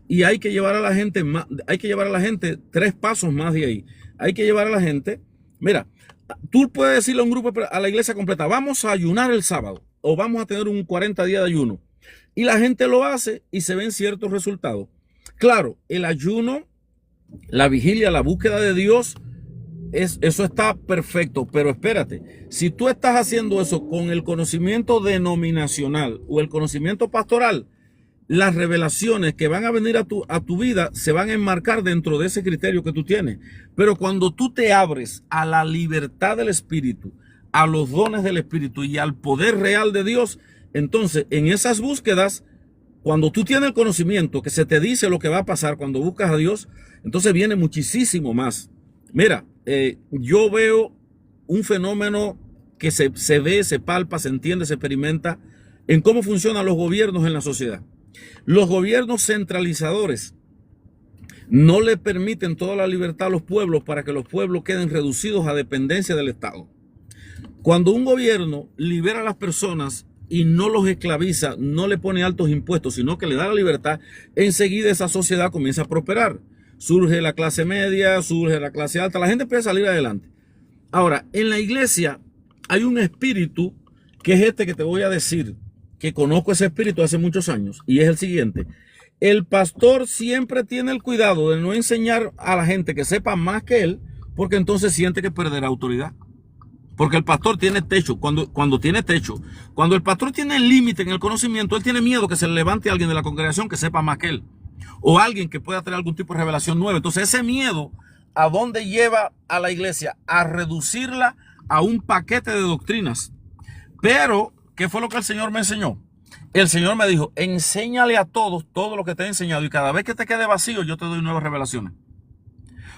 Y hay que llevar a la gente más, hay que llevar a la gente 3 pasos más de ahí. Hay que llevar a la gente, mira, tú puedes decirle a un grupo, a la iglesia completa, vamos a ayunar el sábado o vamos a tener un 40 días de ayuno. Y la gente lo hace y se ven ciertos resultados. Claro, el ayuno, la vigilia, la búsqueda de Dios, eso está perfecto, pero espérate, si tú estás haciendo eso con el conocimiento denominacional o el conocimiento pastoral, las revelaciones que van a venir a tu vida se van a enmarcar dentro de ese criterio que tú tienes. Pero cuando tú te abres a la libertad del Espíritu, a los dones del Espíritu y al poder real de Dios, entonces en esas búsquedas, cuando tú tienes el conocimiento que se te dice lo que va a pasar cuando buscas a Dios, entonces viene muchísimo más. Mira, yo veo un fenómeno que se ve, se palpa, se entiende, se experimenta en cómo funcionan los gobiernos en la sociedad. Los gobiernos centralizadores no le permiten toda la libertad a los pueblos para que los pueblos queden reducidos a dependencia del Estado. Cuando un gobierno libera a las personas y no los esclaviza, no le pone altos impuestos, sino que le da la libertad, enseguida esa sociedad comienza a prosperar. Surge la clase media, surge la clase alta, la gente empieza a salir adelante. Ahora, en la iglesia hay un espíritu que es este que te voy a decir, que conozco ese espíritu hace muchos años, y es el siguiente. El pastor siempre tiene el cuidado de no enseñar a la gente que sepa más que él, porque entonces siente que perderá autoridad. Porque el pastor tiene techo, cuando tiene techo, cuando el pastor tiene el límite en el conocimiento, él tiene miedo que se le levante alguien de la congregación que sepa más que él, o alguien que pueda tener algún tipo de revelación nueva. Entonces ese miedo, ¿a dónde lleva a la iglesia? A reducirla a un paquete de doctrinas. Pero, ¿qué fue lo que el Señor me enseñó? El Señor me dijo, enséñale a todos todo lo que te he enseñado, y cada vez que te quede vacío, yo te doy nuevas revelaciones.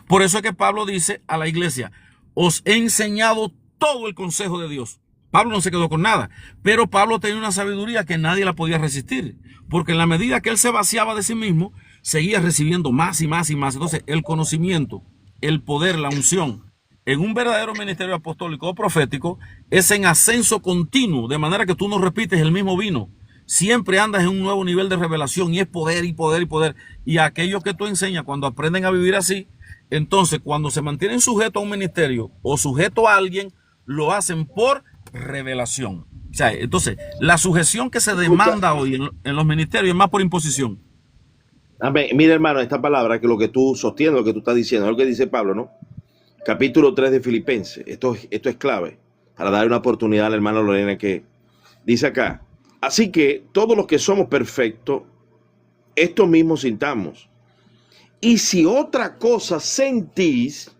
Por eso es que Pablo dice a la iglesia, os he enseñado todo el consejo de Dios. Pablo no se quedó con nada, pero Pablo tenía una sabiduría que nadie la podía resistir, porque en la medida que él se vaciaba de sí mismo, seguía recibiendo más y más y más. Entonces, el conocimiento, el poder, la unción, en un verdadero ministerio apostólico o profético, es en ascenso continuo, de manera que tú no repites el mismo vino. Siempre andas en un nuevo nivel de revelación, y es poder y poder y poder. Y aquellos que tú enseñas, cuando aprenden a vivir así, entonces cuando se mantienen sujetos a un ministerio o sujetos a alguien, lo hacen por revelación. O sea, entonces, la sujeción que se demanda hoy en los ministerios es más por imposición. Amén. Mira, hermano, esta palabra, que lo que tú sostienes, lo que tú estás diciendo, es lo que dice Pablo, ¿no? Capítulo 3 de Filipenses. Esto es clave para dar una oportunidad a la hermana Lorena, que dice acá: así que todos los que somos perfectos, esto mismo sintamos. Y si otra cosa sentís,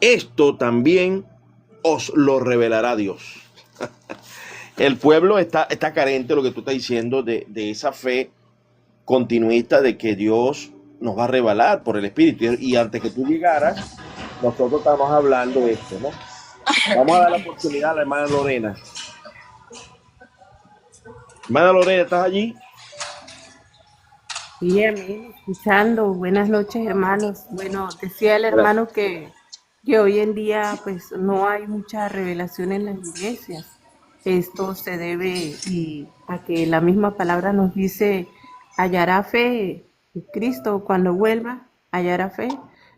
esto también os lo revelará Dios. El pueblo está carente, lo que tú estás diciendo, de esa fe continuista de que Dios nos va a revelar por el Espíritu. Y antes que tú llegaras, nosotros estamos hablando de esto, ¿no? Vamos a dar la oportunidad a la hermana Lorena. Hermana Lorena, ¿estás allí? Sí, amén, escuchando. Buenas noches, hermanos. Bueno, decía el hermano que hoy en día pues no hay mucha revelación en las iglesias. Esto se debe a que la misma palabra nos dice, hallará fe en Cristo cuando vuelva, hallará fe.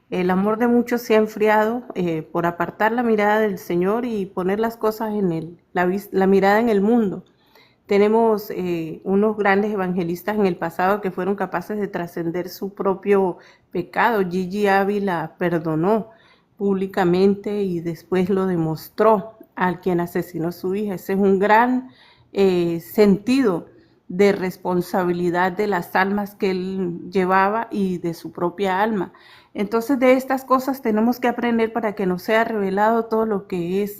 El amor de muchos se ha enfriado por apartar la mirada del Señor y poner las cosas la mirada en el mundo. Tenemos unos grandes evangelistas en el pasado que fueron capaces de trascender su propio pecado. Gigi Ávila perdonó públicamente y después lo demostró al quien asesinó a su hija. Ese es un gran sentido de responsabilidad de las almas que él llevaba y de su propia alma. Entonces, de estas cosas tenemos que aprender para que nos sea revelado todo lo que es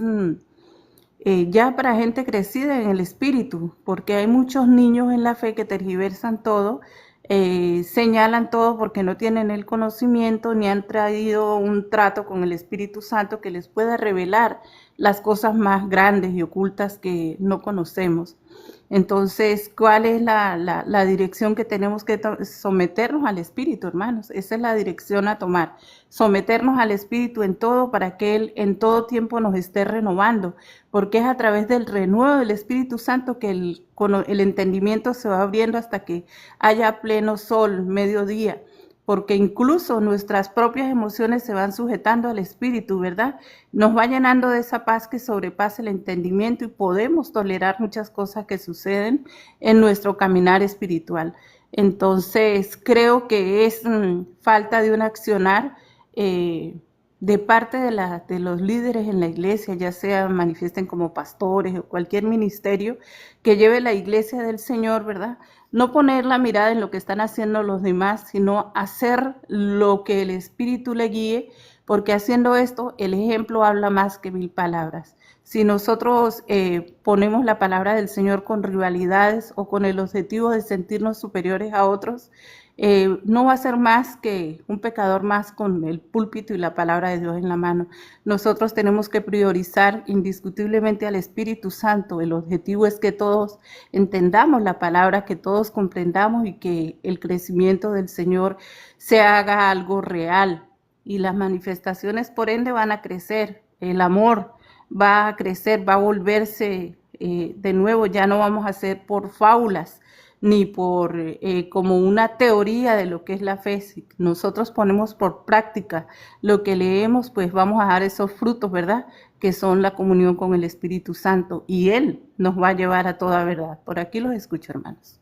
ya para gente crecida en el espíritu, porque hay muchos niños en la fe que tergiversan todo, señalan todo porque no tienen el conocimiento ni han traído un trato con el Espíritu Santo que les pueda revelar las cosas más grandes y ocultas que no conocemos. Entonces, ¿cuál es la dirección que tenemos que someternos al Espíritu, hermanos? Esa es la dirección a tomar. Someternos al Espíritu en todo para que Él en todo tiempo nos esté renovando, porque es a través del renuevo del Espíritu Santo que el entendimiento se va abriendo hasta que haya pleno sol, mediodía, porque incluso nuestras propias emociones se van sujetando al Espíritu, ¿verdad? Nos va llenando de esa paz que sobrepasa el entendimiento y podemos tolerar muchas cosas que suceden en nuestro caminar espiritual. Entonces, creo que es falta de un accionar de parte de los líderes en la iglesia, ya sea manifiesten como pastores o cualquier ministerio que lleve la iglesia del Señor, ¿verdad? No poner la mirada en lo que están haciendo los demás, sino hacer lo que el Espíritu le guíe, porque haciendo esto, el ejemplo habla más que 1000 palabras. Si nosotros ponemos la palabra del Señor con rivalidades o con el objetivo de sentirnos superiores a otros, no va a ser más que un pecador más con el púlpito y la palabra de Dios en la mano. Nosotros tenemos que priorizar indiscutiblemente al Espíritu Santo. El objetivo es que todos entendamos la palabra, que todos comprendamos y que el crecimiento del Señor se haga algo real. Y las manifestaciones, por ende, van a crecer. El amor va a crecer, va a volverse de nuevo. Ya no vamos a hacer por fábulas, ni por como una teoría de lo que es la fe. Si nosotros ponemos por práctica lo que leemos, pues vamos a dar esos frutos, ¿verdad? Que son la comunión con el Espíritu Santo, y Él nos va a llevar a toda verdad. Por aquí los escucho, hermanos.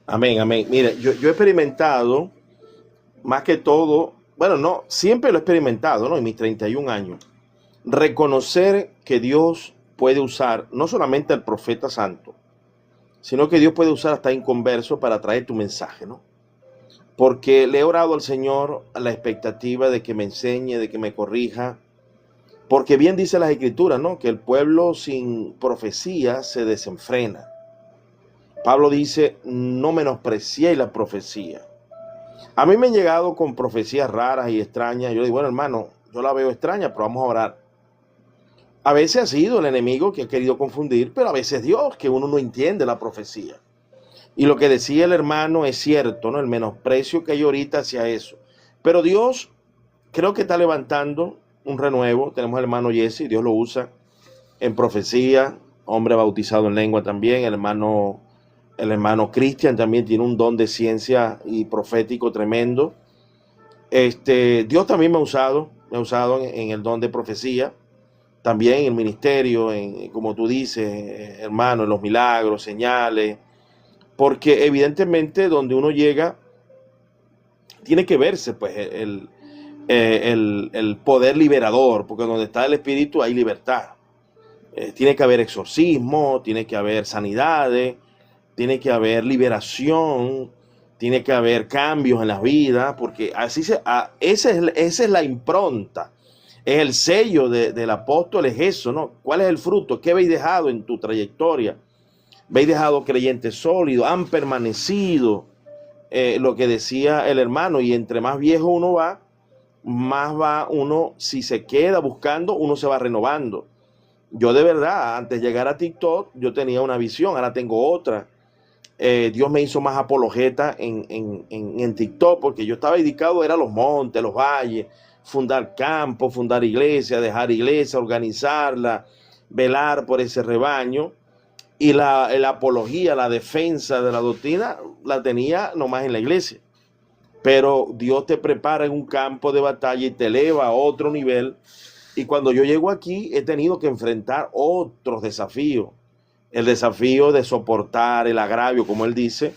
Amén, amén. Mire, yo he experimentado más que todo, bueno, no, siempre lo he experimentado, ¿no? En mis 31 años. Reconocer que Dios puede usar no solamente al profeta santo, sino que Dios puede usar hasta inconverso para traer tu mensaje, ¿no? Porque le he orado al Señor a la expectativa de que me enseñe, de que me corrija, porque bien dice las Escrituras, ¿no? Que el pueblo sin profecía se desenfrena. Pablo dice, no menospreciéis la profecía. A mí me han llegado con profecías raras y extrañas. Yo digo, bueno, hermano, yo la veo extraña, pero vamos a orar. A veces ha sido el enemigo que ha querido confundir, pero a veces Dios, que uno no entiende la profecía. Y lo que decía el hermano es cierto, ¿no? El menosprecio que hay ahorita hacia eso. Pero Dios creo que está levantando un renuevo. Tenemos al hermano Jesse, Dios lo usa en profecía, hombre bautizado en lengua también. El hermano Cristian también tiene un don de ciencia y profético tremendo. Dios también me ha usado en el don de profecía, también en el ministerio, como tú dices, hermano, en los milagros, señales, porque evidentemente donde uno llega tiene que verse pues el poder liberador, porque donde está el Espíritu hay libertad. Tiene que haber exorcismo, tiene que haber sanidades, tiene que haber liberación, tiene que haber cambios en las vidas, porque esa es la impronta, es el sello del apóstol, es eso, ¿no? ¿Cuál es el fruto? ¿Qué habéis dejado en tu trayectoria? ¿Habéis dejado creyentes sólidos? ¿Han permanecido? Lo que decía el hermano, y entre más viejo uno va, más va uno, si se queda buscando, uno se va renovando. Yo de verdad, antes de llegar a TikTok, yo tenía una visión, ahora tengo otra. Dios me hizo más apologeta en TikTok, porque yo estaba dedicado, era los montes, los valles, fundar campos, fundar iglesias, dejar iglesias, organizarla, velar por ese rebaño. Y la apología, la defensa de la doctrina, la tenía nomás en la iglesia. Pero Dios te prepara en un campo de batalla y te eleva a otro nivel. Y cuando yo llego aquí, he tenido que enfrentar otros desafíos. El desafío de soportar el agravio, como él dice,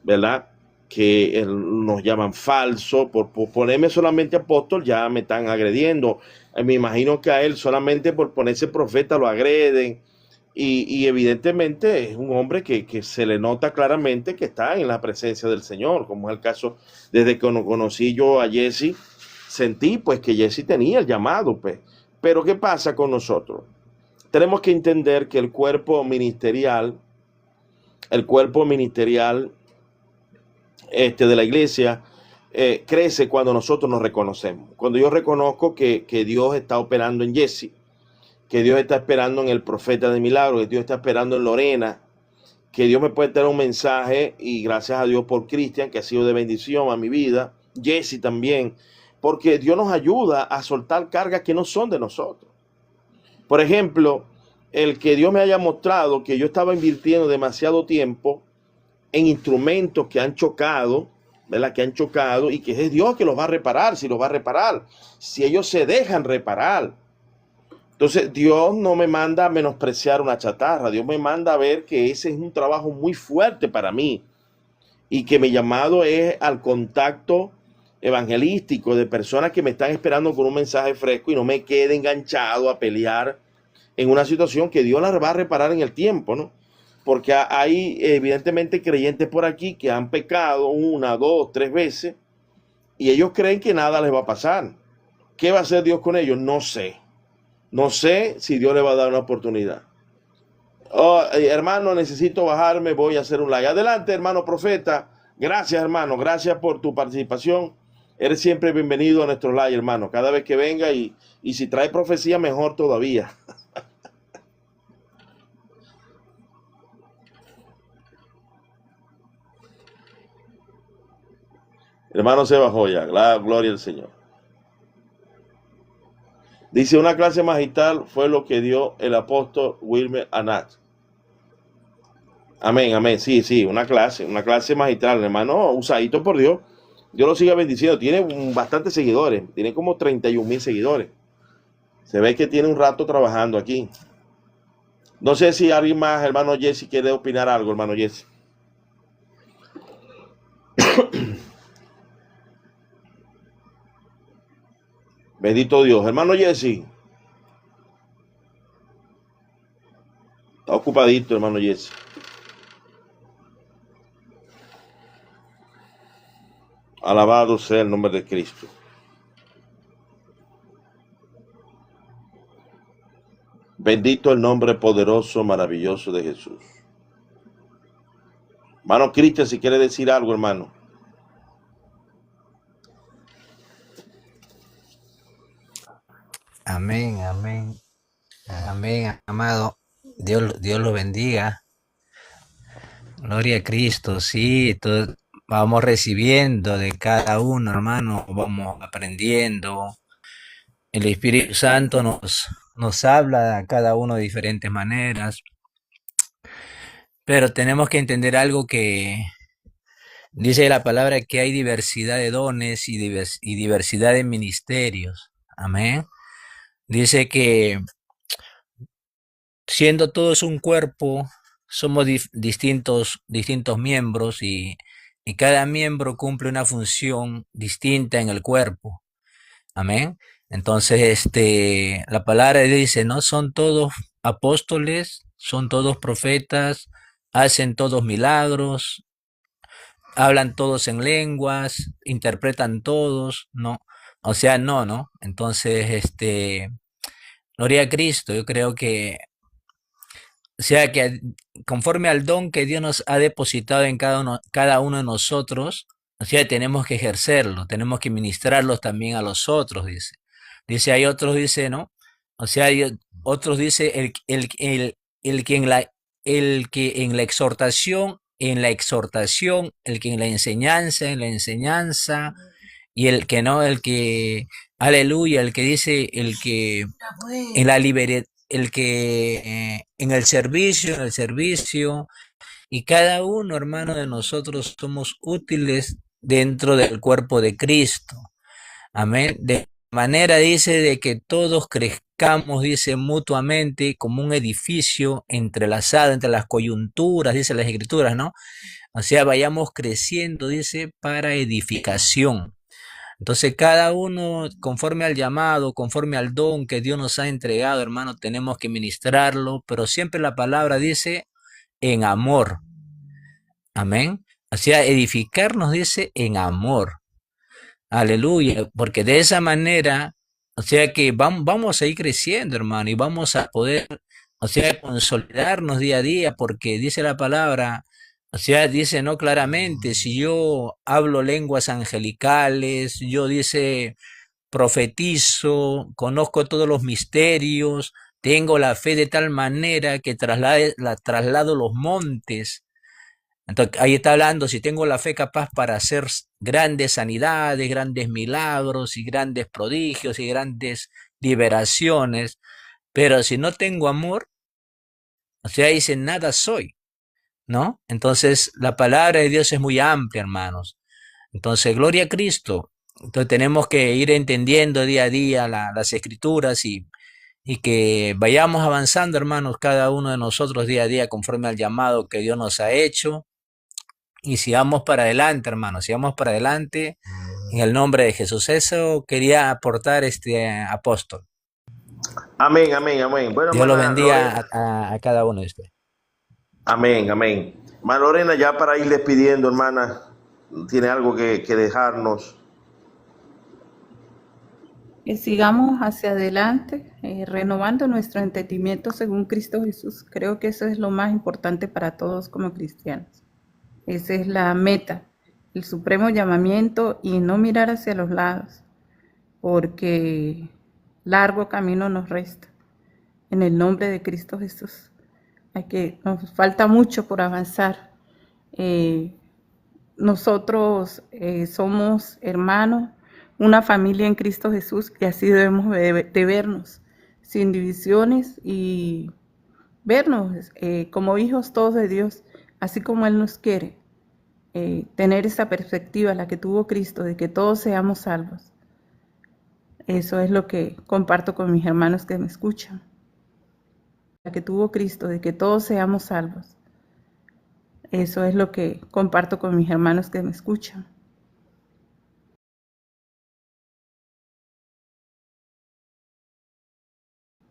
¿verdad? Que nos llaman falso. Por ponerme solamente apóstol, ya me están agrediendo. Me imagino que a él solamente por ponerse profeta lo agreden. Y evidentemente es un hombre que se le nota claramente que está en la presencia del Señor, como es el caso desde que conocí yo a Jesse, sentí pues que Jesse tenía el llamado, pues. Pero ¿qué pasa con nosotros? Tenemos que entender que el cuerpo ministerial de la iglesia crece cuando nosotros nos reconocemos. Cuando yo reconozco que Dios está operando en Jesse, que Dios está esperando en el profeta de milagros, que Dios está esperando en Lorena, que Dios me puede tener un mensaje, y gracias a Dios por Cristian, que ha sido de bendición a mi vida, Jesse también, porque Dios nos ayuda a soltar cargas que no son de nosotros. Por ejemplo, el que Dios me haya mostrado que yo estaba invirtiendo demasiado tiempo en instrumentos que han chocado, ¿verdad? Que han chocado, y que es Dios que los va a reparar, si los va a reparar, si ellos se dejan reparar. Entonces Dios no me manda a menospreciar una chatarra, Dios me manda a ver que ese es un trabajo muy fuerte para mí, y que mi llamado es al contacto evangelístico de personas que me están esperando con un mensaje fresco, y no me quede enganchado a pelear en una situación que Dios la va a reparar en el tiempo, ¿no? Porque hay evidentemente creyentes por aquí que han pecado 1, 2, 3 veces, y ellos creen que nada les va a pasar. ¿Qué va a hacer Dios con ellos? No sé. No sé si Dios le va a dar una oportunidad. Hermano, necesito bajarme, voy a hacer un live. Adelante, hermano profeta. Gracias, hermano. Gracias por tu participación. Eres siempre bienvenido a nuestro live, hermano. Cada vez que venga, y si trae profecía, mejor todavía. Hermano se bajó ya. Gloria al Señor. Dice, una clase magistral fue lo que dio el apóstol Wilmer Anach. Amén, amén. Sí, sí, una clase magistral, hermano, usadito por Dios. Dios lo siga bendiciendo. Tiene bastantes seguidores, tiene como 31,000 seguidores. Se ve que tiene un rato trabajando aquí. No sé si alguien más, hermano Jesse, quiere opinar algo, hermano Jesse. Bendito Dios. Hermano Jesse. Está ocupadito, hermano Jesse. Alabado sea el nombre de Cristo. Bendito el nombre poderoso, maravilloso de Jesús. Hermano Cristian, si quiere decir algo, hermano. Amén, amén, amén, amado. Dios lo bendiga. Gloria a Cristo, sí, vamos recibiendo de cada uno, hermano, vamos aprendiendo. El Espíritu Santo nos habla a cada uno de diferentes maneras, pero tenemos que entender algo que dice la palabra, que hay diversidad de dones y diversidad de ministerios. Amén. Dice que siendo todos un cuerpo, somos distintos miembros y cada miembro cumple una función distinta en el cuerpo. Amén. Entonces, la palabra dice, ¿no? Son todos apóstoles, son todos profetas, hacen todos milagros, hablan todos en lenguas, interpretan todos, ¿no? O sea, no. Entonces, gloria a Cristo, yo creo que, o sea, que conforme al don que Dios nos ha depositado en cada uno de nosotros, o sea, tenemos que ejercerlo, tenemos que ministrarlos también a los otros, dice. Dice, hay otros, dice, ¿no? O sea, hay otros, dice, el que en la exhortación, el que en la enseñanza, y el que no, aleluya, el que dice, el que en la libertad, el que en el servicio, y cada uno, hermano, de nosotros somos útiles dentro del cuerpo de Cristo. Amén. De manera, dice, de que todos crezcamos, dice, mutuamente como un edificio entrelazado entre las coyunturas, dice las escrituras, ¿no? O sea, vayamos creciendo, dice, para edificación. Entonces, cada uno, conforme al llamado, conforme al don que Dios nos ha entregado, hermano, tenemos que ministrarlo, pero siempre la palabra dice en amor. Amén. O sea, edificarnos dice en amor. Aleluya. Porque de esa manera, o sea que vamos a ir creciendo, hermano, y vamos a poder, o sea, consolidarnos día a día, porque dice la palabra, o sea, dice no claramente, si yo hablo lenguas angelicales, yo dice profetizo, conozco todos los misterios, tengo la fe de tal manera que traslado los montes. Entonces, ahí está hablando, si tengo la fe capaz para hacer grandes sanidades, grandes milagros y grandes prodigios y grandes liberaciones, pero si no tengo amor, o sea, dice, nada soy, ¿no? Entonces, la palabra de Dios es muy amplia, hermanos. Entonces, gloria a Cristo. Entonces, tenemos que ir entendiendo día a día las escrituras y que vayamos avanzando, hermanos, cada uno de nosotros día a día conforme al llamado que Dios nos ha hecho. Y sigamos para adelante, hermanos, sigamos para adelante en el nombre de Jesús. Eso quería aportar apóstol. Amén, amén, amén. Bueno, Dios lo hermana bendiga Lorena. a cada uno de ustedes. Amén, amén. Hermana Lorena, ya para ir despidiendo, hermana, tiene algo que dejarnos. Que sigamos hacia adelante, renovando nuestro entendimiento según Cristo Jesús. Creo que eso es lo más importante para todos como cristianos. Esa es la meta, el supremo llamamiento, y no mirar hacia los lados, porque largo camino nos resta. En el nombre de Cristo Jesús. Nos falta mucho por avanzar. Nosotros somos hermanos, una familia en Cristo Jesús, y así debemos de vernos, sin divisiones, y vernos como hijos todos de Dios, así como Él nos quiere, tener esa perspectiva, la que tuvo Cristo, de que todos seamos salvos. Eso es lo que comparto con mis hermanos que me escuchan. La que tuvo Cristo, de que todos seamos salvos. Eso es lo que comparto con mis hermanos que me escuchan.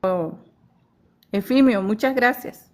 Oh, Efimio, muchas gracias.